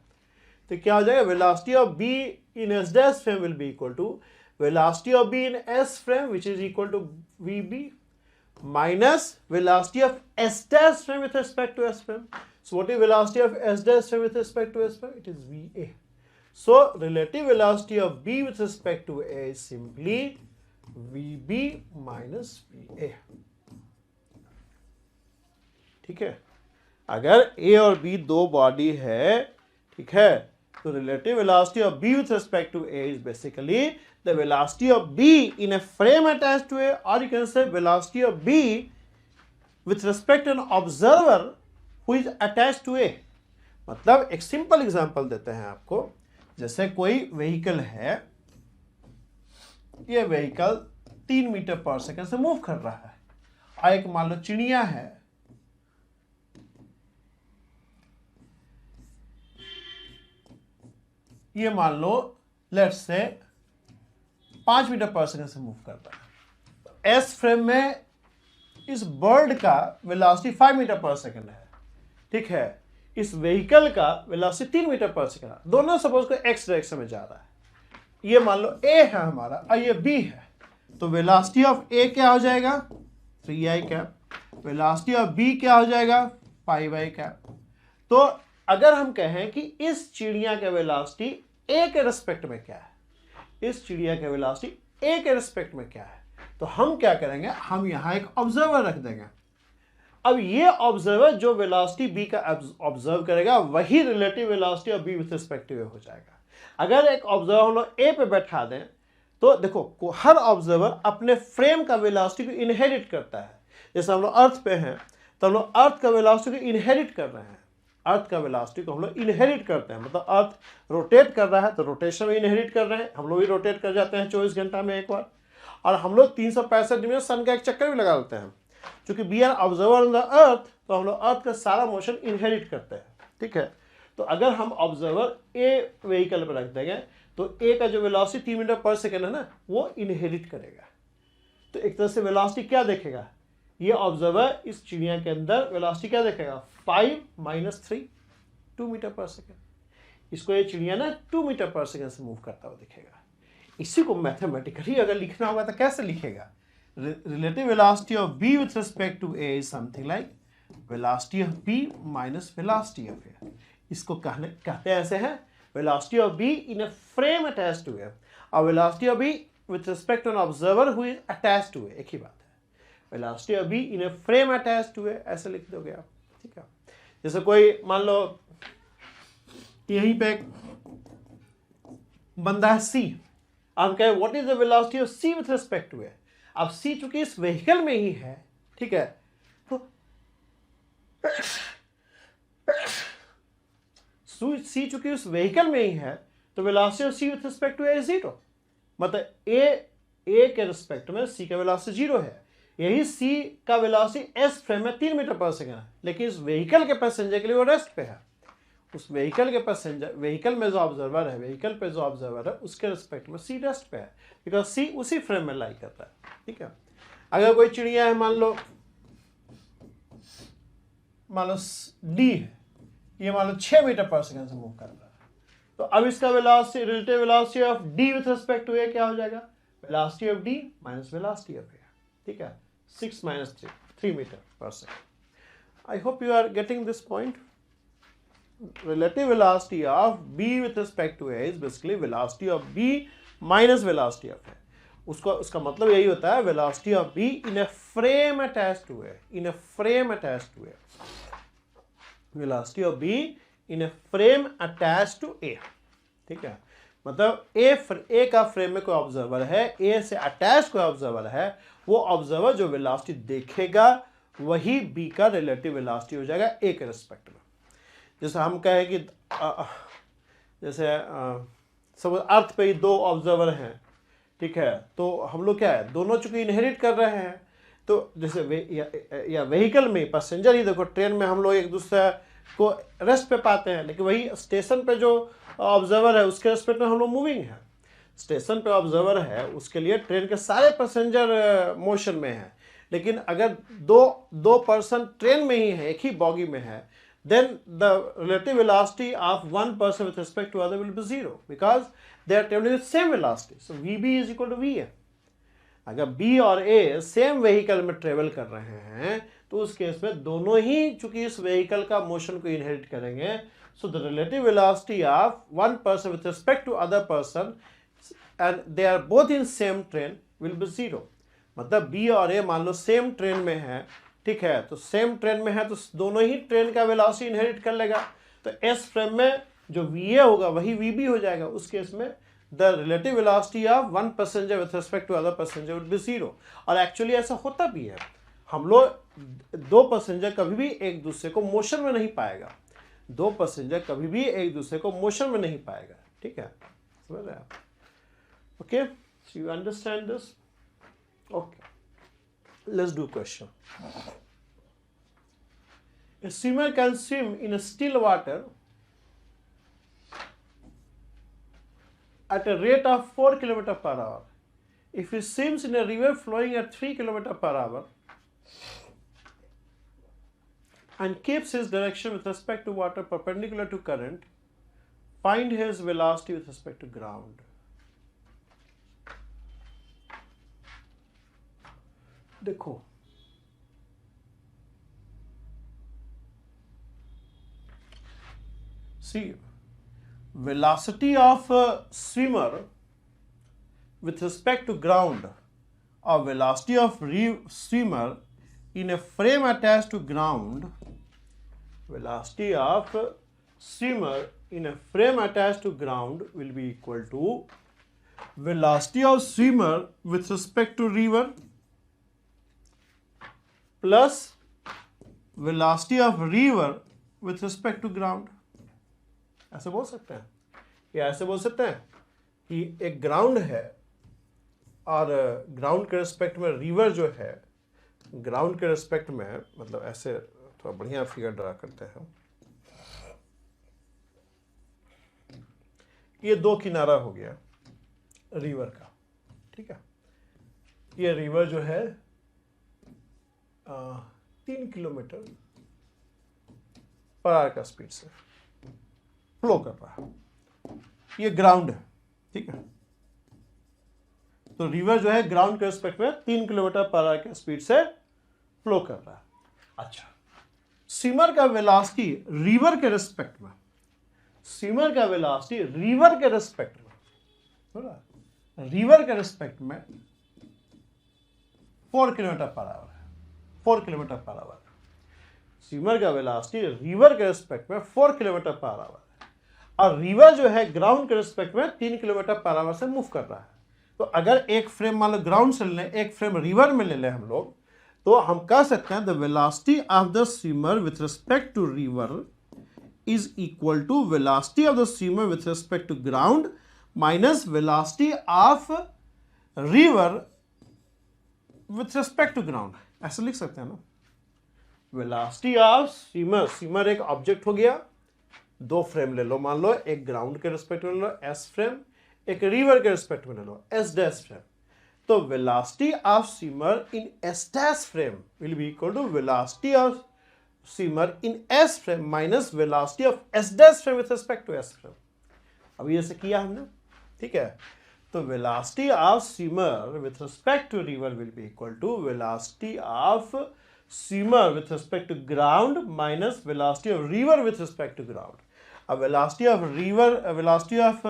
तो क्या हो जाएगा, velocity of b in s dash frame will be equal to velocity of b in s frame which is equal to vb minus velocity of s dash frame with respect to s frame. So what is velocity of s dash frame with respect to s frame? It is va. So relative velocity of b with respect to a is simply vb minus va. ठीक है, अगर a और b दो body है, ठीक है, तो relative velocity of b with respect to a is basically the velocity of b in a frame attached to a, or you can say velocity of b with respect to an observer who is attached to a. मतलब एक simple example देते हैं आपको, जैसे कोई vehicle है, ये vehicle 3 meter पर सेकंड से मूव कर रहा है, और एक मान लो चिड़िया है, ये मान लो लेट्स से 5 मीटर पर सेकंड से मूव कर रहा है। एस फ्रेम में इस बर्ड का वेलोसिटी 5 मीटर पर सेकंड है, ठीक है, इस व्हीकल का वेलोसिटी 3 मीटर पर सेकंड है, दोनों सपोज को एक्स डायरेक्शन में जा रहा है। ये मान लो ए है हमारा और ये बी है, तो वेलोसिटी ऑफ ए क्या हो जाएगा 3i cap, velocity of B क्या हो जाएगा 5i कैप। तो अगर हम कहें कि इस चिड़िया के वेलोसिटी ए के रिस्पेक्ट में क्या है, इस चिड़िया के वेलोसिटी ए के रिस्पेक्ट में क्या है, तो हम क्या करेंगे, हम यहां एक ऑब्जर्वर रख देंगे। अब ये ऑब्जर्वर जो वेलोसिटी बी का ऑब्जर्व करेगा वही relative velocity of B with respect to A हो जाएगा। अगर एक ऑब्जर्वर हम लोग ए पे बैठा दें तो देखो हर ऑब्जर्वर अपने फ्रेम का वेलोसिटी को इनहेरिट करता है। जैसे हम लोग अर्थ पे हैं तो हम लोग अर्थ का वेलोसिटी को इनहेरिट कर रहे हैं, अर्थ का वेलोसिटी को हम लोग इनहेरिट करते हैं, मतलब अर्थ रोटेट कर रहा है तो रोटेशन में इनहेरिट कर रहे हैं, हम लोग भी रोटेट कर जाते हैं 24 घंटा में एक बार, और हम लोग 365 दिन में सन का एक चक्कर भी लगा लेते हैं। क्योंकि we are observer on the earth, तो हम लोग अर्थ का सारा मोशन इनहेरिट करते हैं, ठीक है। तो अगर हम ऑब्जर्वर ए व्हीकल पर रख देंगे तो ए का जो वेलोसिटी 3 मीटर पर सेकेंड है ना, वो इनहेरिट करेगा। तो एक तरह से वेलोसिटी क्या देखेगा, ये ऑब्जर्वर इस चिड़िया के अंदर वेलोसिटी क्या देखेगा 5 - 3, 2 मीटर पर सेकेंड। इसको ये चिड़िया ना 2 मीटर पर सेकेंड से मूव करता हुआ दिखेगा। इसी को मैथमेटिकली अगर लिखना होगा तो कैसे लिखेगा? Relative velocity of B with respect to A is something like velocity of B minus velocity of A. इसको कहते हैं ऐसे हैं, velocity of B in a frame attached to A और velocity of B with respect to an observer who is attached to A, एक ही बात है। Velocity of B in a frame attached to A ऐसे लिख दोगे आप, ठीक है। जैसे कोई मान लो यहीं पे एक बंदा है सी, हम कहें what is the velocity of C with respect to A. अब सी चूंकि इस व्हीकल में ही है, ठीक है, तो सी चूंकि उस व्हीकल में ही है तो velocity of C with respect to A is 0। मतलब ए के रिस्पेक्ट में सी का वेलोसिटी 0 है। यही सी का वेलोसिटी एस फ्रेम में 3 मीटर पर सेकेंड है, लेकिन इस व्हीकल के पैसेंजर के लिए वो रेस्ट पे है। उस व्हीकल के पैसेंजर, व्हीकल में जो ऑब्जर्वर है, व्हीकल पे जो ऑब्जर्वर है उसके रिस्पेक्ट में सी रेस्ट पे है, बिकॉज सी उसी फ्रेम में लाई करता है, ठीक है। अगर कोई चिड़िया है, मान लो डी है, ये मान लो 6 मीटर पर सेकेंड से मूव कर रहा है, तो अब इसका velocity, relative velocity of D with respect to A क्या हो जाएगा? Velocity of D minus velocity of A, ठीक है। 6 माइनस 3 मीटर पर second. I hope you are getting this point. Relative velocity of b with respect to a is basically velocity of b minus velocity of a। उसका मतलब यही होता है velocity of b in a frame attached to a, in a frame attached to a, velocity of b in a frame attached to a, ठीक है। मतलब a का frame में कोई ऑब्जर्वर है, a से अटैच कोई ऑब्जर्वर है, वो ऑब्जर्वर जो वेलोसिटी देखेगा वही b का रिलेटिव वेलोसिटी हो जाएगा a के रिस्पेक्ट में। जैसे हम कहें कि जैसे सब अर्थ पे ही 2 ऑब्जर्वर हैं, ठीक है, तो हम लोग क्या है, दोनों चूंकि इनहेरिट कर रहे हैं, तो जैसे या व्हीकल में पैसेंजर ही देखो, ट्रेन में हम लोग एक दूसरे को रेस्ट पे पाते हैं, लेकिन वही स्टेशन पे जो ऑब्जर्वर है उसके रेस्पेक्ट में हम लोग मूविंग है। स्टेशन पे ऑब्जर्वर है उसके लिए ट्रेन के सारे पैसेंजर मोशन में है, लेकिन अगर दो पर्सन ट्रेन में ही है, एक ही बॉगी में है, then the relative velocity of one person with respect to other will be 0 because they are traveling with same velocity. So VB is equal to VA. अगर B और A सेम व्हीकल में travel कर रहे हैं तो उस case में दोनों ही चूंकि इस व्हीकल का मोशन को इनहेरिट करेंगे, so the relative velocity of one person with respect to other person and they are both in same train will be 0। मतलब B और A मान लो सेम ट्रेन में है, ठीक है, तो सेम ट्रेन में है तो दोनों ही ट्रेन का वेलोसिटी इनहेरिट कर लेगा, तो एस फ्रेम में जो VA होगा वही VB हो जाएगा। उस केस में the relative velocity of one passenger with respect to other passenger would be 0। और एक्चुअली ऐसा होता भी है, हम लोग 2 पैसेंजर कभी भी एक दूसरे को मोशन में नहीं पाएगा, 2 पैसेंजर कभी भी एक दूसरे को मोशन में नहीं पाएगा, ठीक है, समझ रहे आप? Okay, so you understand this? Okay, let's do question. A swimmer can swim in a still water at a rate of 4 km per hour. If he swims in a river flowing at 3 km per hour and keeps his direction with respect to water perpendicular to current, find his velocity with respect to ground. देखो, see, velocity of a swimmer with respect to ground or velocity of swimmer in a frame attached to ground, velocity of swimmer in a frame attached to ground will be equal to velocity of swimmer with respect to river plus velocity of river with respect to ground. ऐसे बोल सकते हैं, या ऐसे बोल सकते हैं कि एक ग्राउंड है और ग्राउंड के रिस्पेक्ट में रिवर जो है, ग्राउंड के रिस्पेक्ट में, मतलब ऐसे थोड़ा बढ़िया फिगर ड्रा करते हैं, ये 2 किनारा हो गया रिवर का, ठीक है। ये रिवर जो है 3 किलोमीटर पर आवर का स्पीड से, फ्लो कर रहा है, ये ग्राउंड है, ठीक है। तो रिवर जो है ग्राउंड के रिस्पेक्ट में 3 किलोमीटर पर आवर के स्पीड से फ्लो कर रहा है। अच्छा, स्विमर का वेलोसिटी रिवर के रिस्पेक्ट में, स्विमर का वेलोसिटी रिवर के रिस्पेक्ट में, रिवर के रिस्पेक्ट में 4 किलोमीटर पर आवर है, 4 किलोमीटर पर आवर। स्विमर का वेलोसिटी रिवर के रिस्पेक्ट में 4 किलोमीटर पर आवर है, और रिवर जो है ग्राउंड के रिस्पेक्ट में 3 किलोमीटर पर आवर से मूव कर रहा है। तो अगर एक फ्रेम मान लो ग्राउंड से ले लें, एक फ्रेम रिवर में ले लें हम लोग, तो हम कह सकते हैं the velocity of the swimmer with respect to river is equal to velocity of the swimmer with respect to ground minus velocity of river with respect to ground. ऐसा लिख सकते हैं ना, वेलोसिटी ऑफ स्विमर, स्विमर एक object हो गया, दो frame ले लो, मान लो एक ग्राउंड के रिस्पेक्ट में ले लो एस फ्रेम, एक रिवर के रिस्पेक्ट में ले लो एस डैश फ्रेम। तो velocity of swimmer in S dash frame will be equal to velocity of swimmer in S frame minus velocity of S dash frame with respect to S frame. अभी ऐसे किया हमने, ठीक है। तो velocity of swimmer with respect to river will be equal to velocity of swimmer with respect to ground minus velocity of river with respect to ground. अब velocity of river, velocity of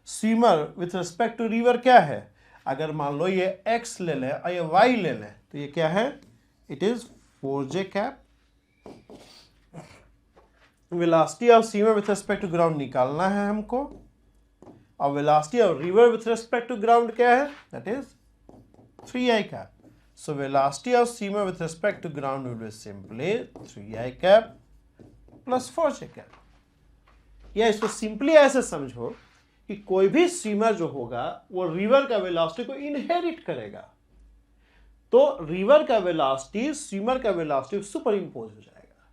swimmer with respect to river क्या है, अगर मान लो ये x ले लें और ये y ले लें, तो ये क्या है, it is 4j cap. Velocity of swimmer with respect to ground निकालना है हमको, और velocity of river with respect to ground क्या है, that is 3i cap. So velocity of swimmer with respect to ground will be simply 3i cap plus 4j cap. या इसको simply ऐसे समझो कि कोई भी स्विमर जो होगा वो रिवर का वेलोसिटी को इनहेरिट करेगा, तो रिवर का वेलोसिटी स्विमर का वेलोसिटी सुपर इंपोज हो जाएगा।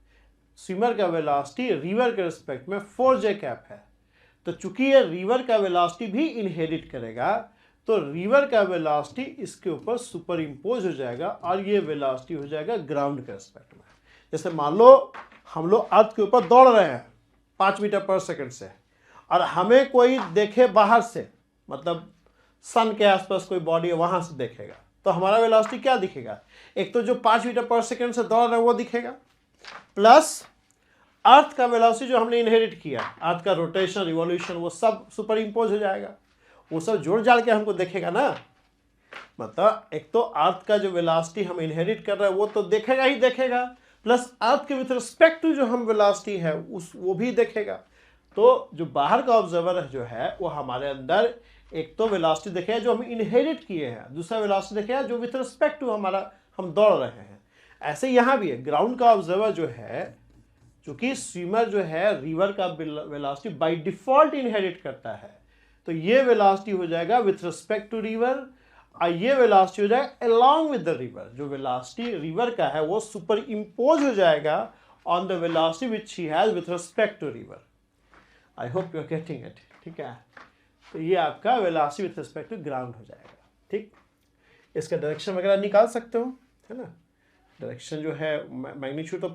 स्विमर का वेलोसिटी रिवर के रिस्पेक्ट में 4j कैप है, तो चूंकि ये रिवर का वेलोसिटी भी इनहेरिट करेगा, तो रिवर का वेलोसिटी इसके ऊपर सुपर इंपोज हो जाएगा और ये वेलोसिटी हो जाएगा ग्राउंड के रिस्पेक्ट में। जैसे मान लो हम लोग अर्थ के ऊपर दौड़ रहे हैं 5 मीटर पर सेकंड से, और हमें कोई देखे बाहर से, मतलब सन के आसपास कोई बॉडी है वहां से देखेगा, तो हमारा वेलोसिटी क्या दिखेगा, एक तो जो 5 मीटर पर सेकंड से दौड़ रहा है वो दिखेगा, प्लस अर्थ का वेलोसिटी जो हमने इनहेरिट किया, अर्थ का रोटेशन रिवॉल्यूशन वो सब सुपर इंपोज हो जाएगा, वो सब जोड़ जाड़ के हमको देखेगा ना। मतलब एक तो अर्थ का जो वेलोसिटी हम इनहेरिट कर रहे हैं वो तो देखेगा ही देखेगा, प्लस अर्थ के विथ रिस्पेक्ट टू जो हम वेलोसिटी है उस वो भी देखेगा। तो जो बाहर का ऑब्जर्वर जो है वो हमारे अंदर एक तो वेलोसिटी देखेगा जो हम इनहेरिट किए हैं, दूसरा वेलोसिटी देखेगा जो विथ रिस्पेक्ट टू हमारा हम दौड़ रहे हैं। ऐसे यहाँ भी है, ग्राउंड का ऑब्जर्वर जो है, चूंकि स्विमर जो है रिवर का वेलोसिटी बाय डिफॉल्ट इनहेरिट करता है, तो ये वेलोसिटी हो जाएगा विथ रिस्पेक्ट टू रिवर, और ये वेलोसिटी हो जाएगा अलोंग विद द रिवर। जो वेलोसिटी रिवर का है वो सुपर इंपोज हो जाएगा on the velocity which he has with respect to river. I hope you are getting it, ठीक है। तो ये आपका velocity with respect to ground हो जाएगा, ठीक। इसका डायरेक्शन वगैरह निकाल सकते हो, है ना। डायरेक्शन जो है मैग्नीट्यूड तो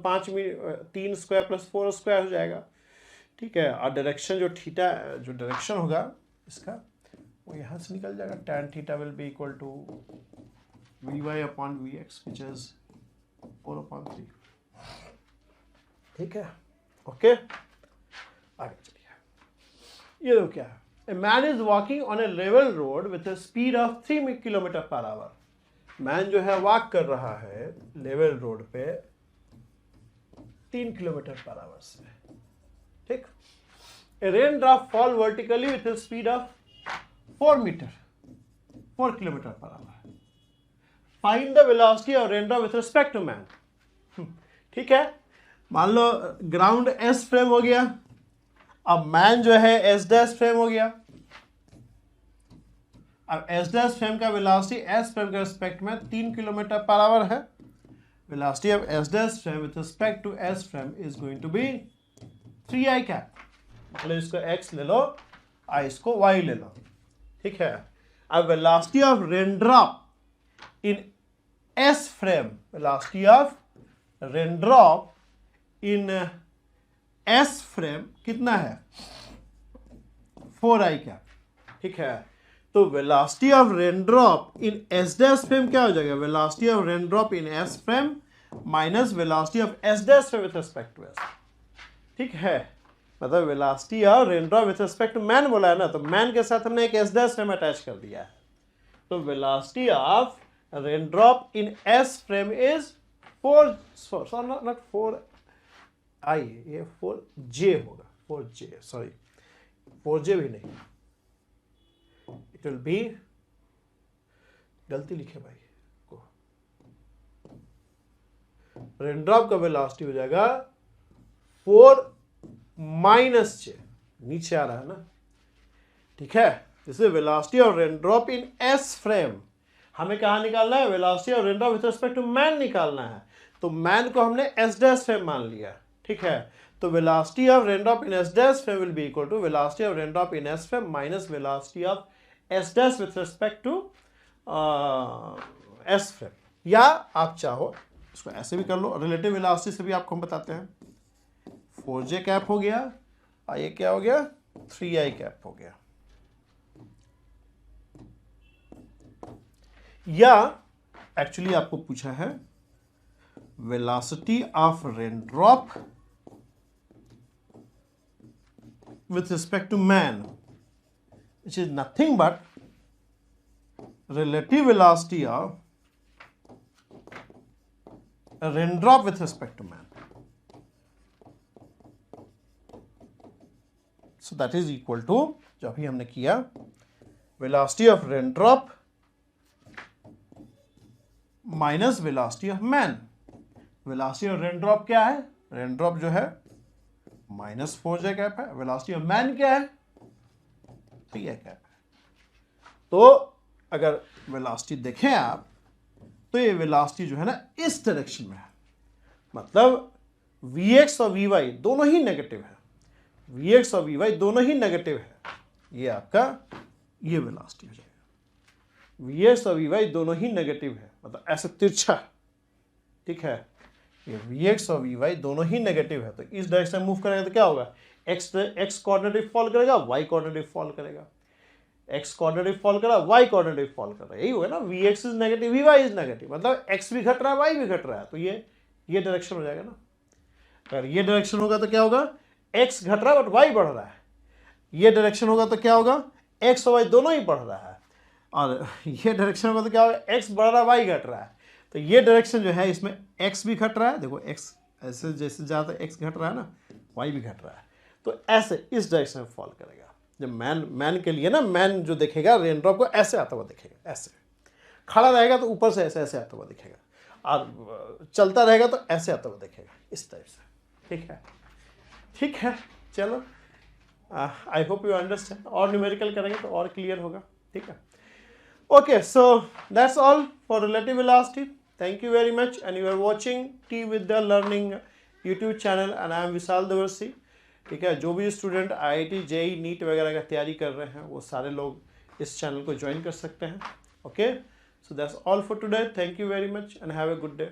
3 स्क्वायर प्लस 4 स्क्वायर हो जाएगा, ठीक है। और डायरेक्शन जो थीटा जो डायरेक्शन होगा इसका वो यहाँ से निकल जाएगा, tan theta will be equal to vy upon vx which is 4/3, ठीक है। ओके, आगे चलिए। ये देखो क्या है, a man is walking on A level road with A speed of 3 kilometre per our. Man जो है वॉक कर रहा है लेवल रोड पे 3 किलोमीटर पर आवर से, ठीक। A raindrop fall vertically with a speed of 4 kilometer per hour. Find the velocity of raindrop with respect to man. ठीक है, मान लो ग्राउंड एस फ्रेम हो गया, अब मैन जो है एस डैश फ्रेम हो गया। अब एस डैश फ्रेम का वेलोसिटी एस फ्रेम के रिस्पेक्ट में 3 किलोमीटर पर आवर है। Velocity of S dash frame with respect to S frame is going to be 3i cap. मतलब इसको x ले लो और इसको y ले लो, ठीक है। अब velocity of raindrop in s frame, velocity of raindrop in s frame कितना है, 4i कैप, ठीक है। तो velocity of rain drop in S dash frame क्या हो जाएगा, velocity of rain drop in S frame minus velocity of S dash frame with respect to S, ठीक है। मतलब velocity of rain drop with respect to man बोला है ना, तो मैन के साथ हमने एक एस डैश फ्रेम अटैच कर दिया है। तो velocity of rain drop in S frame is 4i, ये 4j होगा, 4j, सॉरी 4j भी नहीं, इट विल बी, गलती लिखे भाई को, रेन ड्रॉप का वेलोसिटी हो जाएगा 4 माइनस j, नीचे आ रहा है ना, ठीक है। जैसे velocity of rain drop in S frame, हमें कहाँ निकालना है, velocity of rain drop with respect to man निकालना है, तो मैन को हमने एस डैश फ्रेम मान लिया, ठीक है। तो velocity of rain drop in S dash frame will be equal to velocity of rain drop in S frame minus velocity of S dash with respect to S frame, या आप चाहो इसको ऐसे भी कर लो, रिलेटिव वेलोसिटी से भी आपको हम बताते हैं। 4j कैप हो गया और ये क्या हो गया, 3i कैप हो गया। या एक्चुअली आपको पूछा है velocity of rain drop with respect to man, which is nothing but relative velocity of a rain drop with respect to man. So that is equal to, जो अभी हमने किया, velocity of rain drop minus velocity of man. Velocity of rain drop क्या है, rain drop जो है minus 4j cap है, velocity of man क्या है, 3i कैप है। तो अगर वेलोसिटी देखें आप, तो ये वेलोसिटी जो है ना इस डायरेक्शन में है, मतलब vx और vy दोनों ही नेगेटिव है, vx और vy दोनों ही नेगेटिव है, ये आपका ये वेलोसिटी हो जाएगा, vx और vy दोनों ही नेगेटिव है, मतलब ऐसे तिरछा, ठीक है। ये vx और vy दोनों ही नेगेटिव है, तो इस डायरेक्शन में मूव करेगा तो क्या होगा, x कोऑर्डिनेट फॉल करेगा, y कोऑर्डिनेट फॉल करेगा, x कोऑर्डिनेट फॉल करा, y कोऑर्डिनेट फॉल कर रहा है, यही होगा ना, vx is negative, vy is negative, मतलब x भी घट रहा है, y भी घट रहा है, तो ये डायरेक्शन हो जाएगा ना। अगर ये डायरेक्शन होगा तो क्या होगा, x घट रहा है बट y बढ़ रहा है, ये डायरेक्शन होगा तो क्या होगा, x और y दोनों ही बढ़ रहा है, और ये डायरेक्शन होगा तो क्या होगा, x बढ़ रहा है, y घट रहा है, तो ये डायरेक्शन जो है इसमें x भी घट रहा है, देखो x ऐसे जैसे ज़्यादा x घट रहा है ना, y भी घट रहा है, तो ऐसे इस डायरेक्शन में फॉल करेगा। जब मैन के लिए ना, मैन जो देखेगा रेन ड्रॉप को ऐसे आता हुआ दिखेगा, ऐसे खड़ा रहेगा तो ऊपर से ऐसे ऐसे आता हुआ दिखेगा, और चलता रहेगा तो ऐसे आता हुआ दिखेगा, इस टाइप से, ठीक है। ठीक है, चलो, आई होप यू अंडरस्टैंड, और न्यूमेरिकल करेंगे तो और क्लियर होगा, ठीक है। Okay, so that's all for relative velocity. Thank you very much, and you are watching T with the Learning YouTube channel, and I am विशाल देवर्सी, ठीक है। जो भी स्टूडेंट IIT JEE नीट वगैरह का तैयारी कर रहे हैं, वो सारे लोग इस चैनल को ज्वाइन कर सकते हैं। Okay, so that's all for today, thank you very much and have a good day.